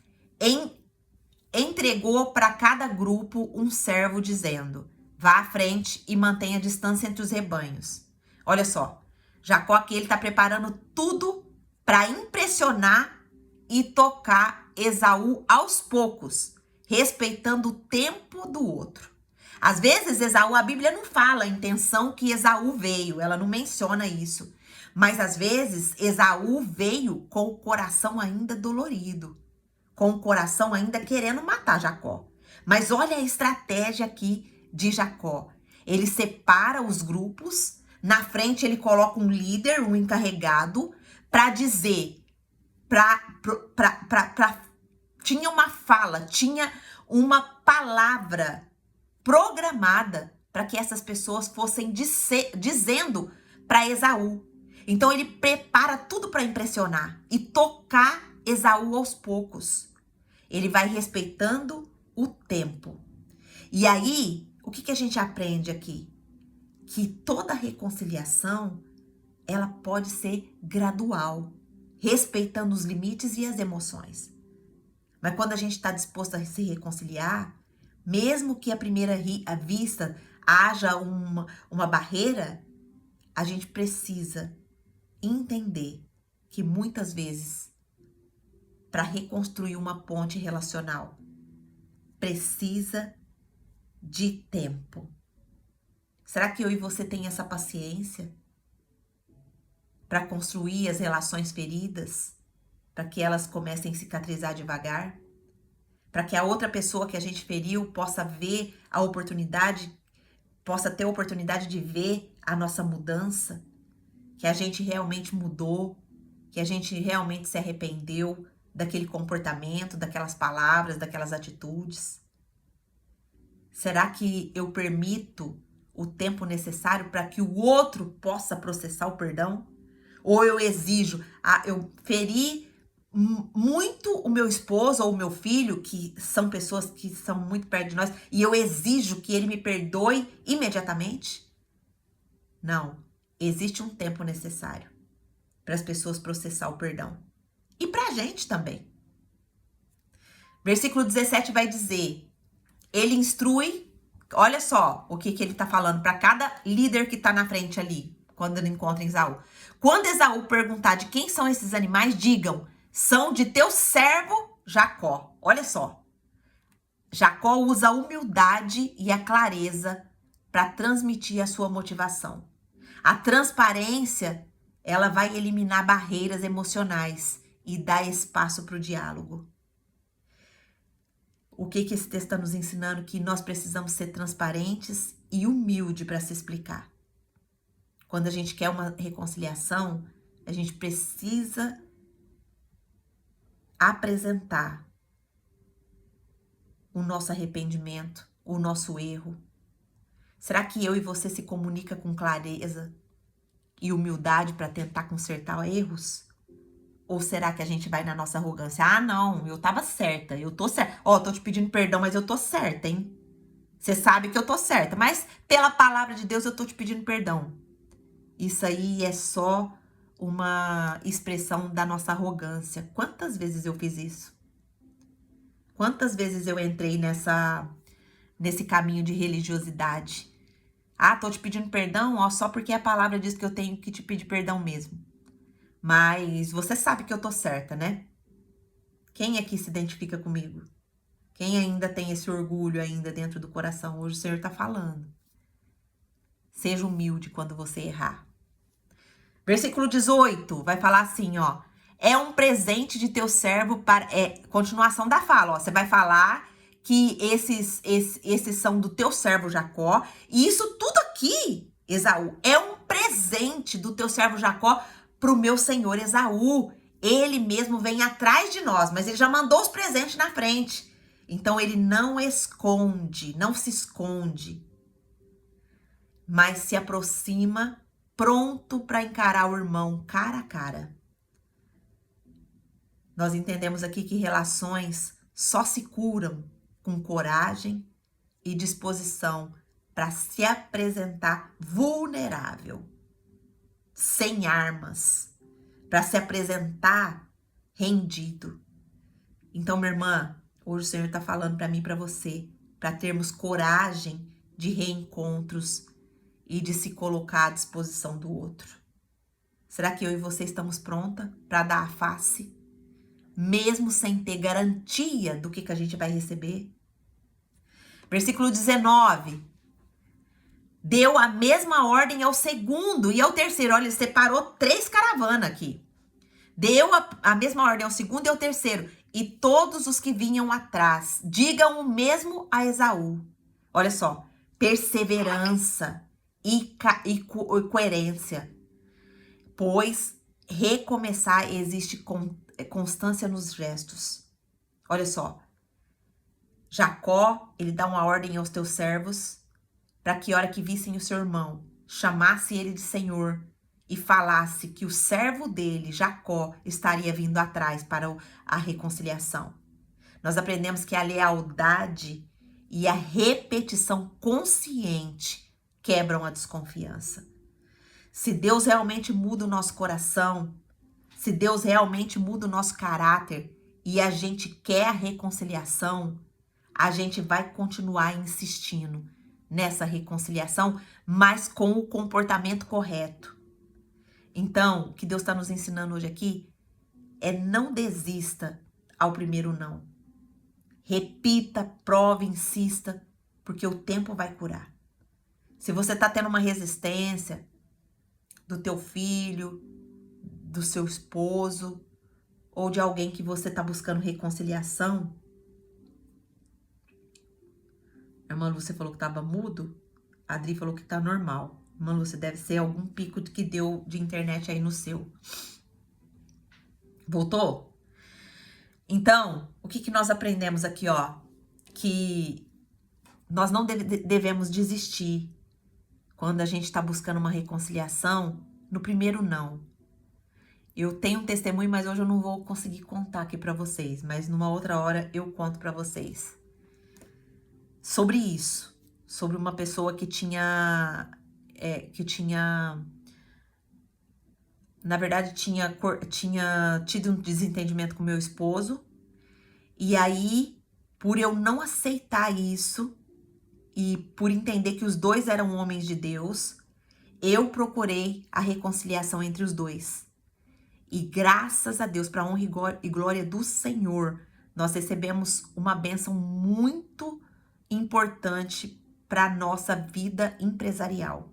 Entregou para cada grupo um servo dizendo: vá à frente e mantenha a distância entre os rebanhos. Olha só, Jacó aqui ele está preparando tudo para impressionar e tocar Esaú aos poucos, respeitando o tempo do outro. Às vezes, Esaú, a Bíblia não fala a intenção que Esaú veio, ela não menciona isso. Mas às vezes, Esaú veio com o coração ainda dolorido, com o coração ainda querendo matar Jacó. Mas olha a estratégia aqui de Jacó. Ele separa os grupos, na frente ele coloca um líder, um encarregado, para dizer, tinha uma fala, tinha uma palavra programada para que essas pessoas fossem dizendo para Esaú. Então ele prepara tudo para impressionar e tocar Esaú aos poucos. Ele vai respeitando o tempo. E aí, o que a gente aprende aqui? Que toda reconciliação, ela pode ser gradual, respeitando os limites e as emoções. Mas quando a gente está disposto a se reconciliar, mesmo que à primeira vista haja uma barreira, a gente precisa entender que muitas vezes, para reconstruir uma ponte relacional, precisa de tempo. Será que eu e você tem essa paciência para construir as relações feridas, para que elas comecem a cicatrizar devagar? Para que a outra pessoa que a gente feriu possa ver a oportunidade, possa ter a oportunidade de ver a nossa mudança, que a gente realmente mudou, que a gente realmente se arrependeu daquele comportamento, daquelas palavras, daquelas atitudes? Será que eu permito o tempo necessário para que o outro possa processar o perdão? Ou eu exijo, eu feri muito o meu esposo ou o meu filho, que são pessoas que são muito perto de nós, e eu exijo que ele me perdoe imediatamente? Não, existe um tempo necessário para as pessoas processar o perdão. E para a gente também. Versículo 17 vai dizer, ele instrui, olha só o que ele está falando para cada líder que está na frente ali, quando ele encontra Esaú. Quando Esaú perguntar de quem são esses animais, digam, são de teu servo Jacó. Olha só. Jacó usa a humildade e a clareza para transmitir a sua motivação. A transparência, ela vai eliminar barreiras emocionais e dar espaço para o diálogo. O que esse texto está nos ensinando? Que nós precisamos ser transparentes e humildes para se explicar. Quando a gente quer uma reconciliação, a gente precisa apresentar o nosso arrependimento, o nosso erro. Será que eu e você se comunica com clareza e humildade para tentar consertar erros? Ou será que a gente vai na nossa arrogância? Ah, não, eu tava certa, eu tô certa. Ó, tô te pedindo perdão, mas eu tô certa, hein? Você sabe que eu tô certa, mas pela palavra de Deus eu tô te pedindo perdão. Isso aí é só uma expressão da nossa arrogância. Quantas vezes eu fiz isso? Quantas vezes eu entrei nesse caminho de religiosidade? Ah, tô te pedindo perdão, ó, só porque a palavra diz que eu tenho que te pedir perdão mesmo. Mas você sabe que eu tô certa, né? Quem aqui se identifica comigo? Quem ainda tem esse orgulho ainda dentro do coração? Hoje o Senhor está falando. Seja humilde quando você errar. Versículo 18 vai falar assim, ó. É um presente de teu servo para... continuação da fala, ó. Você vai falar que esses são do teu servo Jacó. E isso tudo aqui, Esaú, é um presente do teu servo Jacó para o meu senhor Esaú. Ele mesmo vem atrás de nós, mas ele já mandou os presentes na frente. Então ele não esconde, não se esconde, mas se aproxima, pronto para encarar o irmão cara a cara. Nós entendemos aqui que relações só se curam com coragem e disposição para se apresentar vulnerável, sem armas, para se apresentar rendido. Então, minha irmã, hoje o Senhor está falando para mim e para você, para termos coragem de reencontros e de se colocar à disposição do outro. Será que eu e você estamos prontas para dar a face? Mesmo sem ter garantia do que a gente vai receber? Versículo 19. Deu a mesma ordem ao segundo e ao terceiro. Olha, ele separou 3 caravanas aqui. Deu a mesma ordem ao segundo e ao terceiro. E todos os que vinham atrás, digam o mesmo a Esaú. Olha só, perseverança e coerência. Pois recomeçar existe constância nos gestos. Olha só, Jacó, ele dá uma ordem aos teus servos para que, hora que vissem o seu irmão, chamasse ele de Senhor e falasse que o servo dele, Jacó, estaria vindo atrás para a reconciliação. Nós aprendemos que a lealdade e a repetição consciente quebram a desconfiança. Se Deus realmente muda o nosso coração, se Deus realmente muda o nosso caráter e a gente quer a reconciliação, a gente vai continuar insistindo nessa reconciliação, mas com o comportamento correto. Então, o que Deus está nos ensinando hoje aqui é não desista ao primeiro não. Repita, prove, insista, porque o tempo vai curar. Se você está tendo uma resistência do teu filho, do seu esposo, ou de alguém que você está buscando reconciliação. A irmã Lúcia falou que estava mudo, a Adri falou que está normal. Irmã Lúcia, deve ser algum pico que deu de internet aí no seu. Voltou? Então, o que nós aprendemos aqui, ó? Que nós não devemos desistir quando a gente está buscando uma reconciliação no primeiro não. Eu tenho um testemunho, mas hoje eu não vou conseguir contar aqui para vocês, mas numa outra hora eu conto para vocês. Sobre isso, sobre uma pessoa que tinha, na verdade, tinha tido um desentendimento com meu esposo, e aí, por eu não aceitar isso, e por entender que os dois eram homens de Deus, eu procurei a reconciliação entre os dois. E graças a Deus, para a honra e glória do Senhor, nós recebemos uma bênção muito importante para a nossa vida empresarial.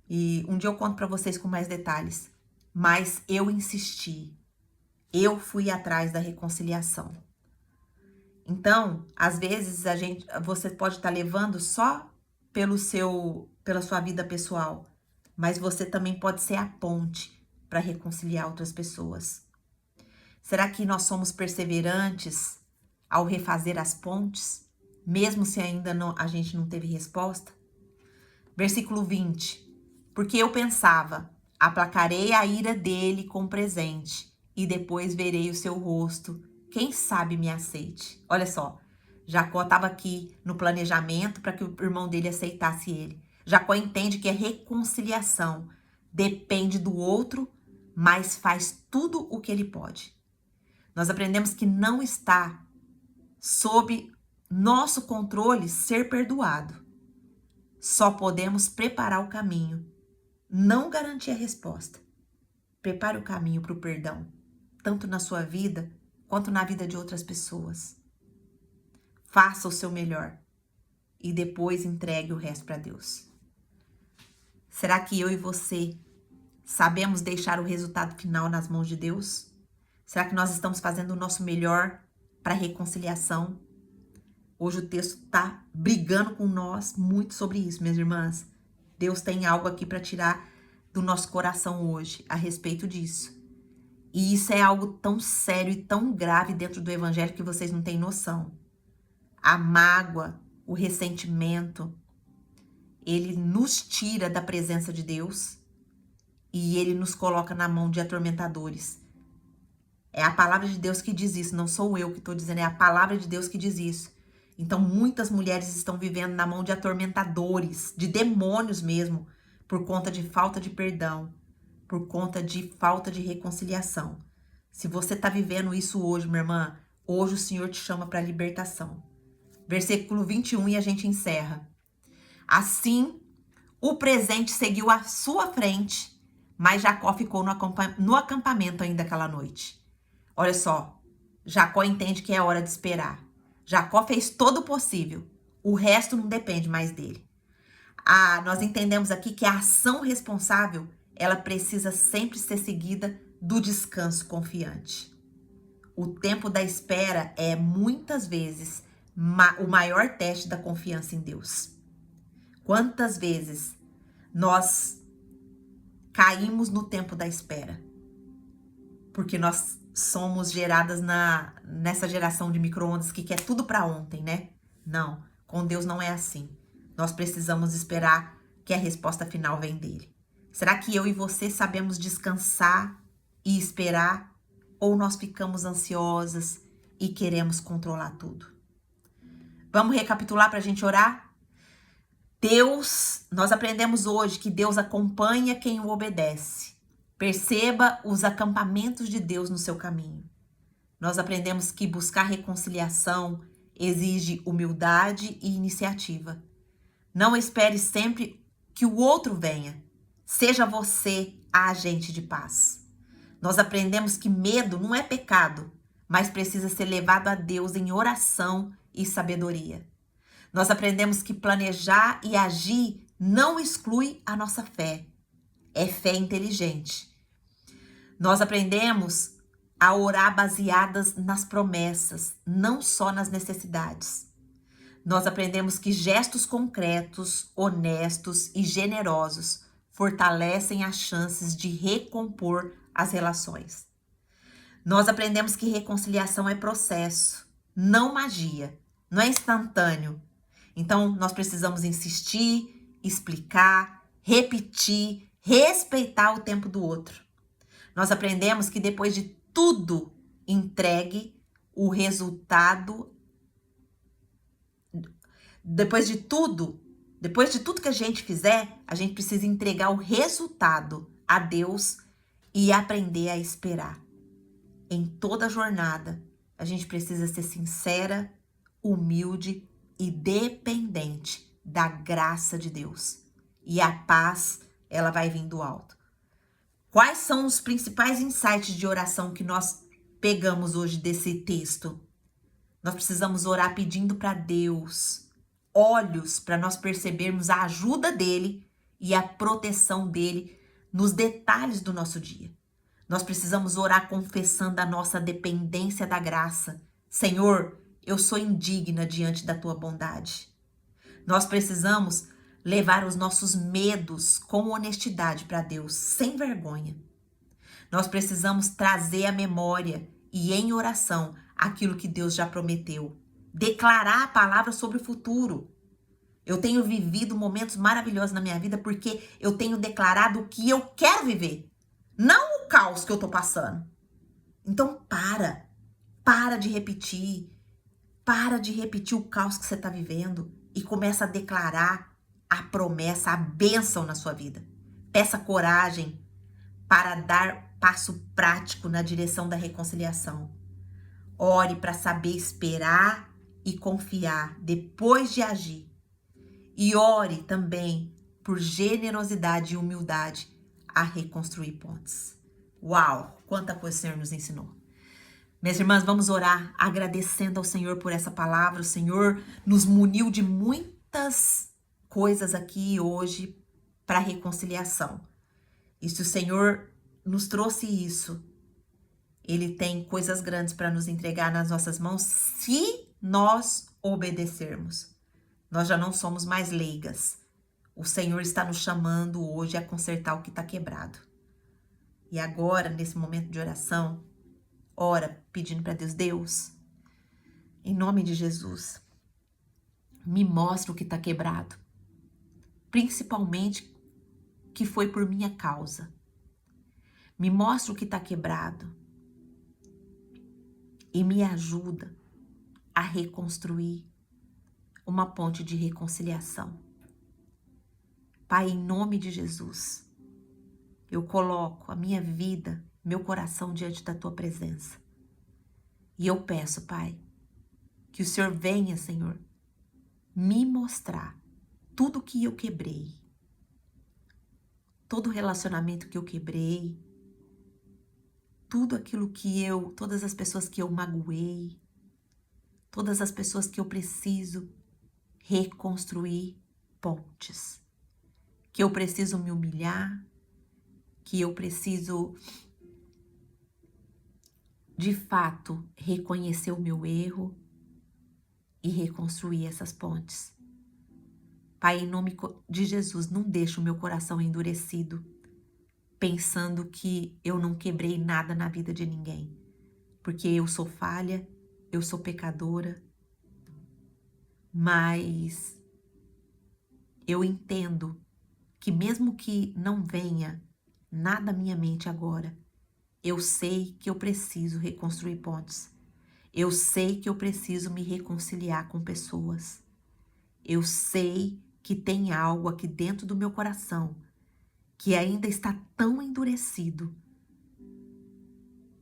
E um dia eu conto para vocês com mais detalhes, mas eu insisti, eu fui atrás da reconciliação. Então, às vezes você pode estar levando só pela sua vida pessoal, mas você também pode ser a ponte para reconciliar outras pessoas. Será que nós somos perseverantes ao refazer as pontes, mesmo se ainda a gente não teve resposta? Versículo 20. Porque eu pensava, aplacarei a ira dele com presente, e depois verei o seu rosto, quem sabe me aceite. Olha só, Jacó estava aqui no planejamento para que o irmão dele aceitasse ele. Jacó entende que a reconciliação depende do outro, mas faz tudo o que ele pode. Nós aprendemos que não está sob nosso controle ser perdoado. Só podemos preparar o caminho, não garantir a resposta. Prepare o caminho para o perdão, tanto na sua vida quanto na vida de outras pessoas. faça o seu melhor e depois entregue o resto para Deus. Será que eu e você sabemos deixar o resultado final nas mãos de Deus? Será que nós estamos fazendo o nosso melhor para a reconciliação? Hoje o texto está brigando com nós muito sobre isso, minhas irmãs. Deus tem algo aqui para tirar do nosso coração hoje a respeito disso. E isso é algo tão sério e tão grave dentro do evangelho que vocês não têm noção. A mágoa, o ressentimento, ele nos tira da presença de Deus e ele nos coloca na mão de atormentadores. É a palavra de Deus que diz isso, não sou eu que estou dizendo, é a palavra de Deus que diz isso. Então, muitas mulheres estão vivendo na mão de atormentadores, de demônios mesmo, por conta de falta de perdão, por conta de falta de reconciliação. Se você está vivendo isso hoje, minha irmã, hoje o Senhor te chama para a libertação. Versículo 21 e a gente encerra. Assim, o presente seguiu à sua frente, mas Jacó ficou no acampamento ainda aquela noite. Olha só, Jacó entende que é hora de esperar. Jacó fez todo o possível. O resto não depende mais dele. Nós entendemos aqui que a ação responsável, ela precisa sempre ser seguida do descanso confiante. O tempo da espera é, muitas vezes, o maior teste da confiança em Deus. Quantas vezes nós caímos no tempo da espera? Porque nós somos geradas nessa geração de micro-ondas que quer tudo para ontem, né? Não, com Deus não é assim. Nós precisamos esperar que a resposta final vem dele. Será que eu e você sabemos descansar e esperar? Ou nós ficamos ansiosas e queremos controlar tudo? Vamos recapitular para a gente orar? Nós aprendemos hoje que Deus acompanha quem o obedece. Perceba os acampamentos de Deus no seu caminho. Nós aprendemos que buscar reconciliação exige humildade e iniciativa. Não espere sempre que o outro venha. Seja você a agente de paz. Nós aprendemos que medo não é pecado, mas precisa ser levado a Deus em oração e sabedoria. Nós aprendemos que planejar e agir não exclui a nossa fé. É fé inteligente. Nós aprendemos a orar baseadas nas promessas, não só nas necessidades. Nós aprendemos que gestos concretos, honestos e generosos fortalecem as chances de recompor as relações. Nós aprendemos que reconciliação é processo, não magia, não é instantâneo. Então, nós precisamos insistir, explicar, repetir, respeitar o tempo do outro. Nós aprendemos que depois de tudo entregue, o resultado... Depois de tudo que a gente fizer, a gente precisa entregar o resultado a Deus e aprender a esperar. Em toda a jornada, a gente precisa ser sincera, humilde e dependente da graça de Deus. E a paz, ela vai vir do alto. Quais são os principais insights de oração que nós pegamos hoje desse texto? Nós precisamos orar pedindo para Deus olhos para nós percebermos a ajuda dele e a proteção dele nos detalhes do nosso dia. Nós precisamos orar confessando a nossa dependência da graça. Senhor, eu sou indigna diante da tua bondade. Nós precisamos levar os nossos medos com honestidade para Deus, sem vergonha. Nós precisamos trazer à memória e em oração aquilo que Deus já prometeu. Declarar a palavra sobre o futuro. Eu tenho vivido momentos maravilhosos na minha vida porque eu tenho declarado o que eu quero viver, não o caos que eu tô passando. Então para de repetir o caos que você tá vivendo e começa a declarar a promessa, a bênção na sua vida. Peça coragem para dar passo prático na direção da reconciliação. Ore para saber esperar e confiar depois de agir. E ore também por generosidade e humildade a reconstruir pontes. Uau, quanta coisa o Senhor nos ensinou. Minhas irmãs, vamos orar agradecendo ao Senhor por essa palavra. O Senhor nos muniu de muitas coisas aqui hoje para reconciliação. E se o Senhor nos trouxe isso, Ele tem coisas grandes para nos entregar nas nossas mãos se nós obedecermos. Nós já não somos mais leigas. O Senhor está nos chamando hoje a consertar o que está quebrado. E agora, nesse momento de oração, ora pedindo para Deus, Deus, em nome de Jesus, me mostra o que está quebrado. Principalmente que foi por minha causa. Me mostra o que está quebrado. E me ajuda a reconstruir uma ponte de reconciliação. Pai, em nome de Jesus, eu coloco a minha vida, meu coração diante da Tua presença. E eu peço, Pai, que o Senhor venha, Senhor, me mostrar tudo que eu quebrei. Todo relacionamento que eu quebrei, tudo aquilo todas as pessoas que eu magoei, todas as pessoas que eu preciso reconstruir pontes, que eu preciso me humilhar, que eu preciso, de fato, reconhecer o meu erro e reconstruir essas pontes. Pai, em nome de Jesus, não deixe o meu coração endurecido, pensando que eu não quebrei nada na vida de ninguém, porque eu sou falha, eu sou pecadora, mas eu entendo que mesmo que não venha nada à minha mente agora, eu sei que eu preciso reconstruir pontes, eu sei que eu preciso me reconciliar com pessoas, eu sei que tem algo aqui dentro do meu coração que ainda está tão endurecido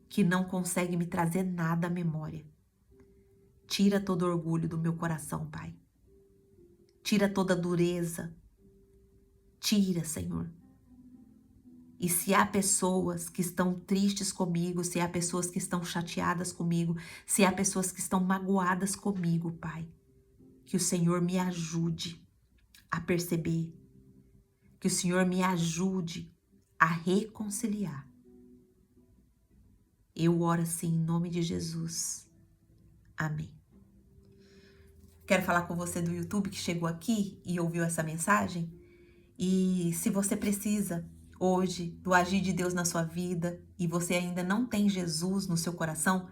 que não consegue me trazer nada à memória. Tira todo orgulho do meu coração, Pai. Tira toda dureza. Tira, Senhor. E se há pessoas que estão tristes comigo, se há pessoas que estão chateadas comigo, se há pessoas que estão magoadas comigo, Pai, que o Senhor me ajude a perceber, que o Senhor me ajude a reconciliar. Eu oro assim em nome de Jesus. Amém. Quero falar com você do YouTube que chegou aqui e ouviu essa mensagem. E se você precisa hoje do agir de Deus na sua vida e você ainda não tem Jesus no seu coração,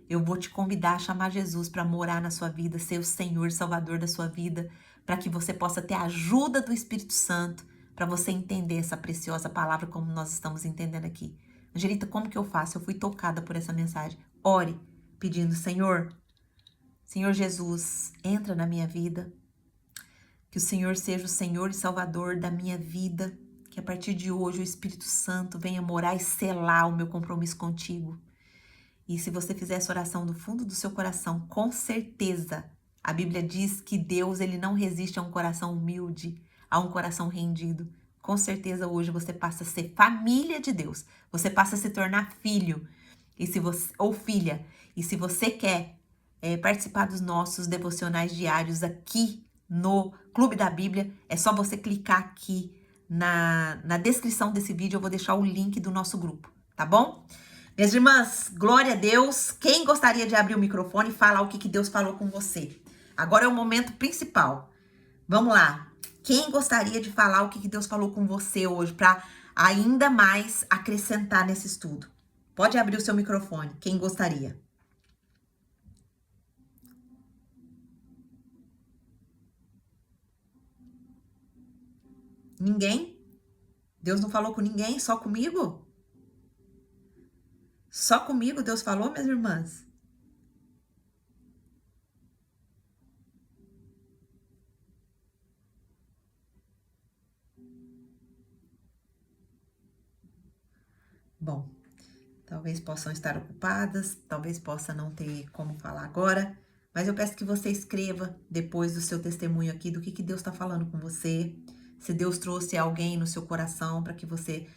eu vou te convidar a chamar Jesus para morar na sua vida, ser o Senhor Salvador da sua vida, para que você possa ter a ajuda do Espírito Santo, para você entender essa preciosa palavra como nós estamos entendendo aqui. Angelita, como que eu faço? Eu fui tocada por essa mensagem. Ore, pedindo, Senhor Jesus, entra na minha vida, que o Senhor seja o Senhor e Salvador da minha vida, que a partir de hoje o Espírito Santo venha morar e selar o meu compromisso contigo. E se você fizer essa oração do fundo do seu coração, com certeza, a Bíblia diz que Deus, ele não resiste a um coração humilde, a um coração rendido. Com certeza hoje você passa a ser família de Deus, você passa a se tornar filho ou filha. E se você quer participar dos nossos devocionais diários aqui no Clube da Bíblia, é só você clicar aqui na descrição desse vídeo, eu vou deixar o link do nosso grupo, tá bom? Minhas irmãs, glória a Deus. Quem gostaria de abrir o microfone e falar o que Deus falou com você? Agora é o momento principal. Vamos lá. Quem gostaria de falar o que Deus falou com você hoje para ainda mais acrescentar nesse estudo? Pode abrir o seu microfone. Quem gostaria? Ninguém? Deus não falou com ninguém? Só comigo? Só comigo Deus falou, minhas irmãs? Bom, talvez possam estar ocupadas, talvez possa não ter como falar agora, mas eu peço que você escreva depois do seu testemunho aqui do que Deus está falando com você, se Deus trouxe alguém no seu coração para que você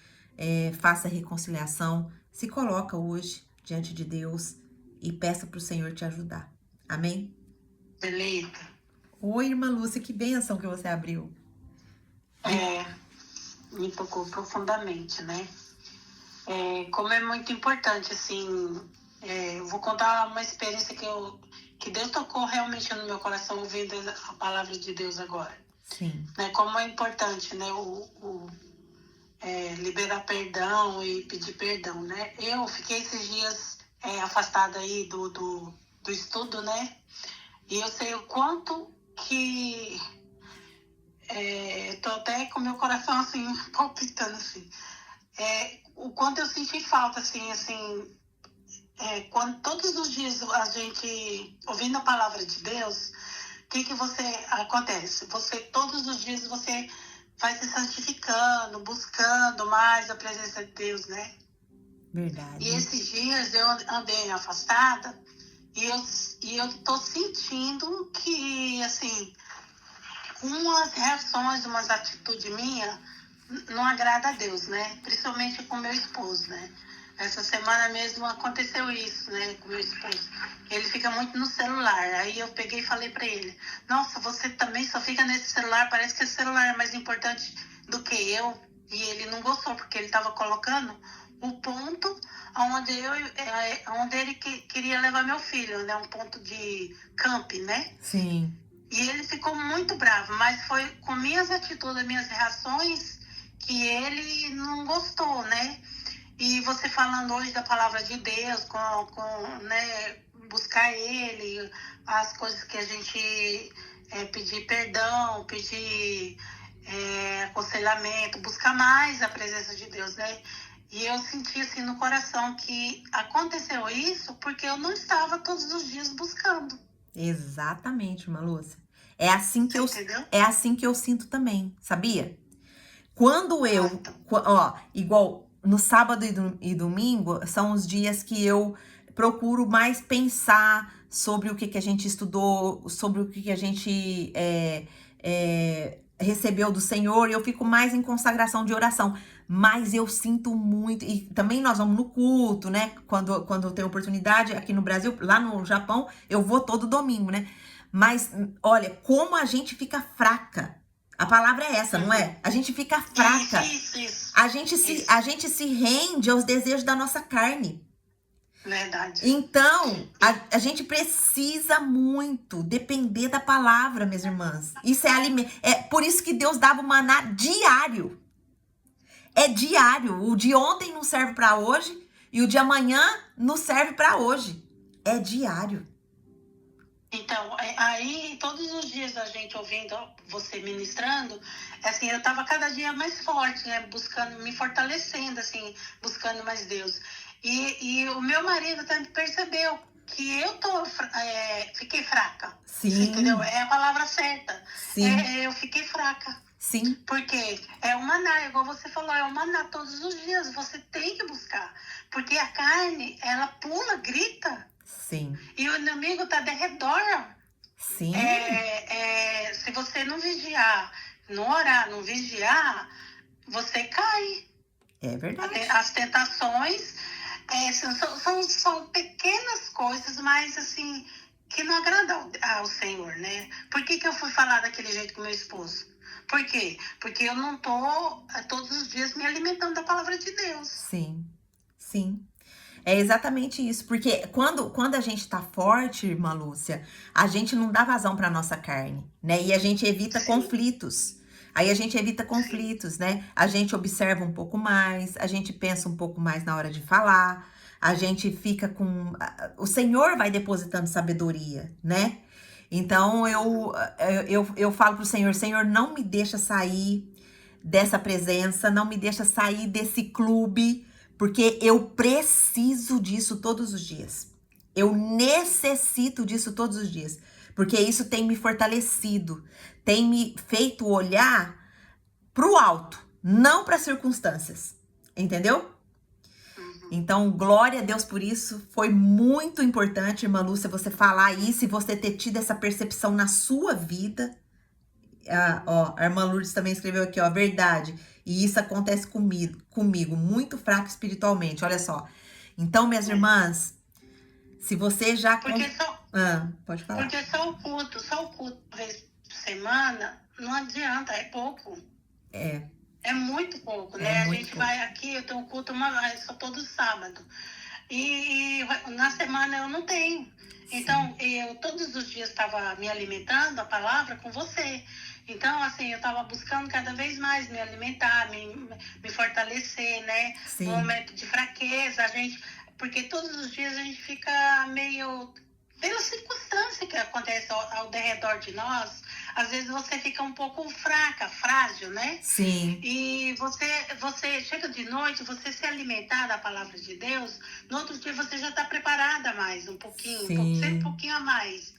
faça a reconciliação, se coloca hoje diante de Deus e peça pro Senhor te ajudar. Amém? Beleza. Oi, irmã Lúcia, que bênção que você abriu. Me tocou profundamente, né? Como é muito importante, assim, eu vou contar uma experiência que Deus tocou realmente no meu coração ouvindo a palavra de Deus agora. Sim. Né? Como é importante, né? Liberar perdão e pedir perdão, né? Eu fiquei esses dias afastada aí do estudo, né? E eu sei o quanto que tô até com meu coração assim palpitando assim. O quanto eu senti falta assim, quando todos os dias a gente ouvindo a palavra de Deus, o que você acontece? Todos os dias você vai se santificando, buscando mais a presença de Deus, né? Verdade. E esses dias eu andei afastada e eu tô sentindo que, assim, umas reações, umas atitudes minhas não agrada a Deus, né? Principalmente com meu esposo, né? Essa semana mesmo aconteceu isso, né, com meu esposo. Ele fica muito no celular. Aí eu peguei e falei pra ele: nossa, você também só fica nesse celular, parece que esse celular é mais importante do que eu. E ele não gostou, porque ele tava colocando o ponto onde ele queria levar meu filho, né? Um ponto de camp, né? Sim. E ele ficou muito bravo, mas foi com minhas atitudes, minhas reações, que ele não gostou, né? E você falando hoje da palavra de Deus, né, buscar Ele, as coisas que a gente pedir perdão, pedir aconselhamento, buscar mais a presença de Deus, né? E eu senti assim no coração que aconteceu isso porque eu não estava todos os dias buscando. Exatamente, irmã Lúcia. É assim que Entendeu? é assim que eu sinto também, sabia? Quando eu, igual no sábado e domingo, são os dias que eu procuro mais pensar sobre o que a gente estudou, sobre o que a gente recebeu do Senhor, e eu fico mais em consagração de oração. Mas eu sinto muito, e também nós vamos no culto, né? Quando eu tenho oportunidade aqui no Brasil, lá no Japão, eu vou todo domingo, né? Mas olha, como a gente fica fraca. A palavra é essa, não é? A gente fica fraca. Isso. A gente se rende aos desejos da nossa carne. Verdade. Então, a gente precisa muito depender da palavra, minhas irmãs. Isso é alimento. É por isso que Deus dava o maná diário. É diário. O de ontem não serve para hoje e o de amanhã não serve para hoje. É diário. Então, aí todos os dias a gente ouvindo você ministrando, assim, eu tava cada dia mais forte, né? Buscando, me fortalecendo, assim, buscando mais Deus. E o meu marido também percebeu que eu fiquei fraca. Sim. Você entendeu? É a palavra certa. Sim. Eu fiquei fraca. Sim. Porque é o maná, igual você falou, é o maná todos os dias. Você tem que buscar. Porque a carne, ela pula, grita. Sim. E o inimigo tá de redor. Sim. Se você não vigiar, não orar, não vigiar, você cai. É verdade. As tentações são pequenas coisas, mas assim, que não agradam ao Senhor, né? Por que eu fui falar daquele jeito com meu esposo? Por quê? Porque eu não tô todos os dias me alimentando da palavra de Deus. Sim, sim. É exatamente isso, porque quando a gente tá forte, irmã Lúcia, a gente não dá vazão pra nossa carne, né? E a gente evita conflitos. Aí a gente evita conflitos, né? A gente observa um pouco mais, a gente pensa um pouco mais na hora de falar, a gente fica com... O Senhor vai depositando sabedoria, né? Então eu falo pro Senhor, Senhor, não me deixa sair dessa presença, não me deixa sair desse clube, porque eu preciso disso todos os dias. Eu necessito disso todos os dias. Porque isso tem me fortalecido, tem me feito olhar pro alto, não para circunstâncias. Entendeu? Então, glória a Deus por isso. Foi muito importante, irmã Lúcia, você falar isso e você ter tido essa percepção na sua vida. A irmã Lourdes também escreveu aqui, verdade. E isso acontece comigo, muito fraco espiritualmente, olha só. Então, minhas irmãs, Se você já... Porque só, pode falar. porque só o culto uma vez por semana, não adianta, é pouco. É muito pouco, né? A gente vai aqui, eu tenho culto só todo sábado. E na semana eu não tenho. Então, eu todos os dias estava me alimentando a palavra com você. Então, assim, eu estava buscando cada vez mais me alimentar, me fortalecer, né? Sim. No momento de fraqueza, porque todos os dias a gente fica meio... Pela circunstância que acontece ao redor de nós, às vezes você fica um pouco fraca, frágil, né? Sim. E você chega de noite, você se alimentar da palavra de Deus, no outro dia você já está preparada mais, um pouquinho, sempre um pouquinho a mais.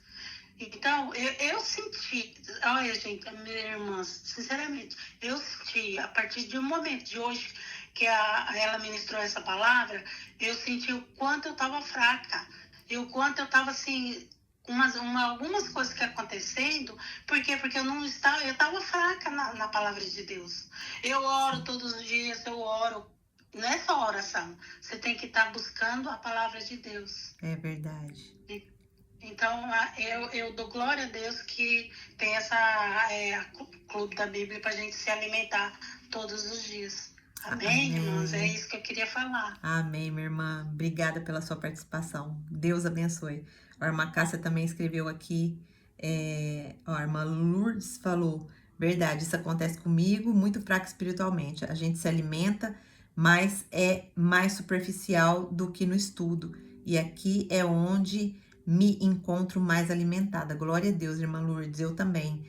Então, eu senti, olha, gente, minha irmã, sinceramente, eu senti, a partir de um momento de hoje, que ela ministrou essa palavra, eu senti o quanto eu estava fraca, e o quanto eu estava, assim, algumas coisas que acontecendo, porque eu estava fraca na palavra de Deus. Eu oro todos os dias, eu oro. Nessa oração, você tem que estar buscando a palavra de Deus. É verdade. Então, eu dou glória a Deus que tem clube da Bíblia para a gente se alimentar todos os dias. Amém, irmãos? É isso que eu queria falar. Amém, minha irmã. Obrigada pela sua participação. Deus abençoe. A irmã Cássia também escreveu aqui. A irmã Lourdes falou: verdade, isso acontece comigo, muito fraca espiritualmente. A gente se alimenta, mas é mais superficial do que no estudo. E aqui é onde me encontro mais alimentada. Glória a Deus, irmã Lourdes, eu também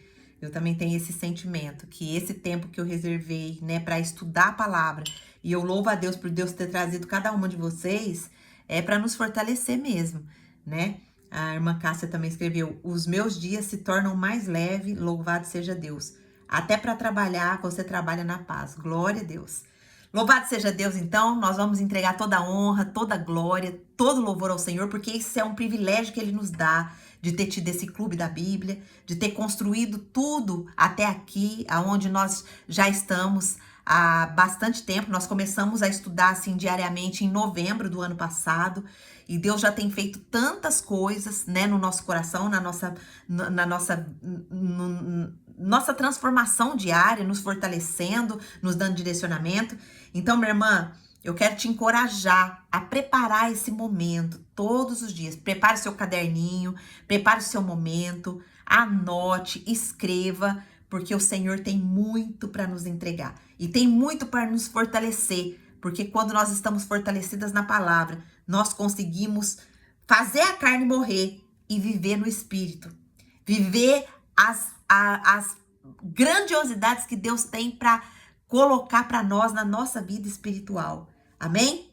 tenho esse sentimento, que esse tempo que eu reservei, né, para estudar a palavra, e eu louvo a Deus por Deus ter trazido cada uma de vocês, é para nos fortalecer mesmo, né? A irmã Cássia também escreveu: os meus dias se tornam mais leves, louvado seja Deus. Até para trabalhar, você trabalha na paz. Glória a Deus. Louvado seja Deus, então, nós vamos entregar toda a honra, toda a glória, todo louvor ao Senhor, porque isso é um privilégio que Ele nos dá, de ter tido esse clube da Bíblia, de ter construído tudo até aqui, aonde nós já estamos há bastante tempo. Nós começamos a estudar assim diariamente em novembro do ano passado, e Deus já tem feito tantas coisas, né, no nosso coração, na nossa transformação diária, nos fortalecendo, nos dando direcionamento. Então, minha irmã, eu quero te encorajar a preparar esse momento todos os dias. Prepare seu caderninho, prepare o seu momento, anote, escreva, porque o Senhor tem muito para nos entregar e tem muito para nos fortalecer, porque quando nós estamos fortalecidas na palavra, nós conseguimos fazer a carne morrer e viver no Espírito, viver as grandiosidades que Deus tem para colocar para nós na nossa vida espiritual. Amém?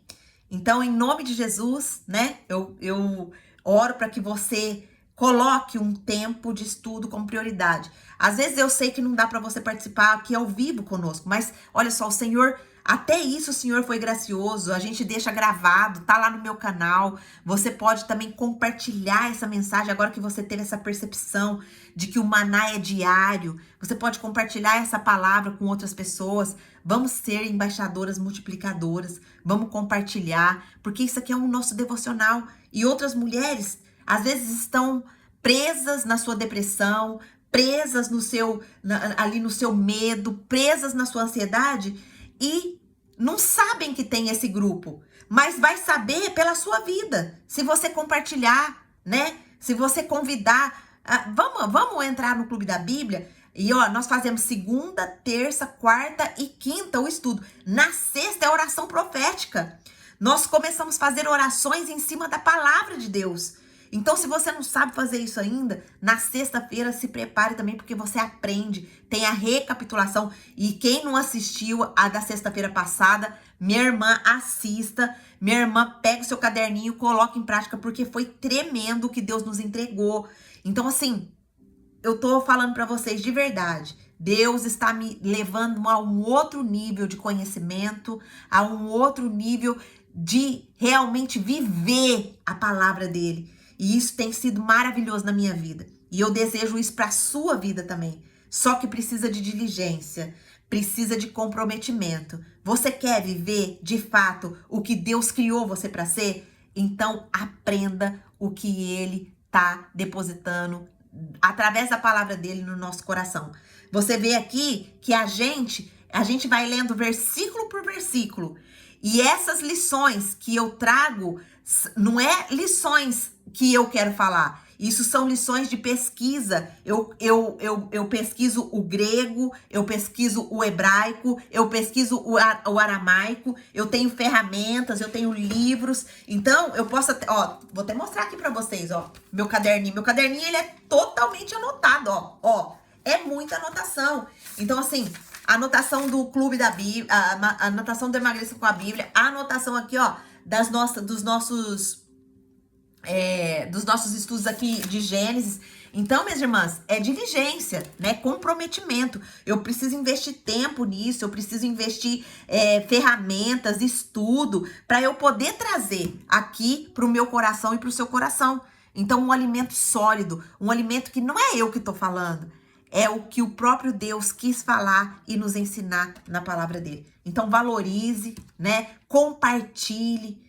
Então, em nome de Jesus, né? Eu oro para que você coloque um tempo de estudo como prioridade. Às vezes eu sei que não dá para você participar aqui ao vivo conosco, mas olha só, o Senhor, até isso o Senhor foi gracioso, a gente deixa gravado, tá lá no meu canal. Você pode também compartilhar essa mensagem agora que você teve essa percepção de que o maná é diário. Você pode compartilhar essa palavra com outras pessoas. Vamos ser embaixadoras multiplicadoras, vamos compartilhar, porque isso aqui é um nosso devocional. E outras mulheres, às vezes, estão presas na sua depressão, presas ali no seu medo, presas na sua ansiedade e não sabem que tem esse grupo, mas vai saber pela sua vida, se você compartilhar, né? Se você convidar, vamos entrar no Clube da Bíblia. E ó, nós fazemos segunda, terça, quarta e quinta o estudo. Na sexta é oração profética. Nós começamos a fazer orações em cima da palavra de Deus. Então, se você não sabe fazer isso ainda, na sexta-feira se prepare também, porque você aprende, tem a recapitulação. E quem não assistiu a da sexta-feira passada, minha irmã, assista. Minha irmã, pega o seu caderninho e coloca em prática, porque foi tremendo o que Deus nos entregou. Então, assim, eu tô falando para vocês de verdade. Deus está me levando a um outro nível de conhecimento, a um outro nível de realmente viver a palavra dele. E isso tem sido maravilhoso na minha vida. E eu desejo isso para a sua vida também. Só que precisa de diligência, precisa de comprometimento. Você quer viver, de fato, o que Deus criou você para ser? Então, aprenda o que ele tá depositando através da palavra dele no nosso coração. Você vê aqui que a gente vai lendo versículo por versículo. E essas lições que eu trago não é lições que eu quero falar. Isso são lições de pesquisa. Eu pesquiso o grego, eu pesquiso o hebraico, eu pesquiso o aramaico, eu tenho ferramentas, eu tenho livros. Então, eu posso até, ó, vou até mostrar aqui pra vocês, ó, meu caderninho. Meu caderninho, ele é totalmente anotado, ó, é muita anotação. Então, assim, a anotação do Clube da Bíblia, a anotação do Emagreça com a Bíblia, a anotação aqui, ó, dos nossos estudos aqui de Gênesis. Então, minhas irmãs, é diligência, né? Comprometimento. Eu preciso investir tempo nisso, eu preciso investir ferramentas, estudo, para eu poder trazer aqui para o meu coração e para o seu coração. Então, um alimento sólido, um alimento que não é eu que estou falando, é o que o próprio Deus quis falar e nos ensinar na palavra dele. Então, valorize, né? Compartilhe,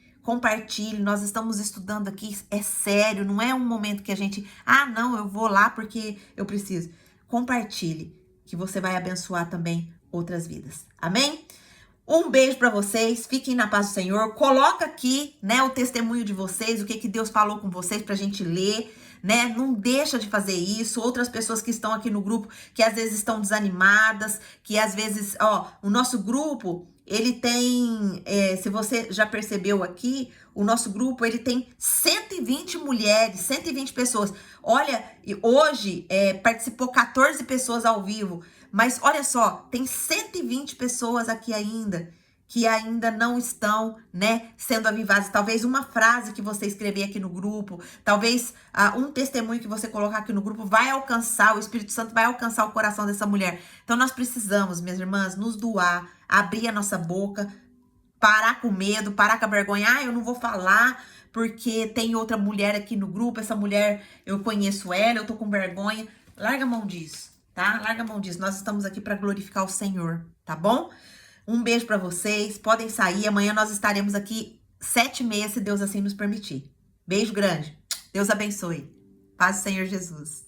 nós estamos estudando aqui, é sério, não é um momento que a gente, não, eu vou lá porque eu preciso. Compartilhe, que você vai abençoar também outras vidas. Amém? Um beijo para vocês, fiquem na paz do Senhor. Coloca aqui, né, o testemunho de vocês, o que Deus falou com vocês pra gente ler, né? Não deixa de fazer isso. Outras pessoas que estão aqui no grupo, que às vezes estão desanimadas, que às vezes, o nosso grupo, ele tem, se você já percebeu aqui, o nosso grupo, ele tem 120 mulheres, 120 pessoas. Olha, e hoje participou 14 pessoas ao vivo, mas olha só, tem 120 pessoas aqui ainda, que ainda não estão, né, sendo avivadas. Talvez uma frase que você escrever aqui no grupo, talvez um testemunho que você colocar aqui no grupo vai alcançar, o Espírito Santo vai alcançar o coração dessa mulher. Então nós precisamos, minhas irmãs, nos doar, abrir a nossa boca, parar com medo, parar com a vergonha. Eu não vou falar porque tem outra mulher aqui no grupo, essa mulher, eu conheço ela, eu tô com vergonha. Larga a mão disso, tá? Larga a mão disso. Nós estamos aqui para glorificar o Senhor, tá bom? Um beijo para vocês, podem sair. Amanhã nós estaremos aqui 7h30, se Deus assim nos permitir. Beijo grande. Deus abençoe. Paz do Senhor Jesus.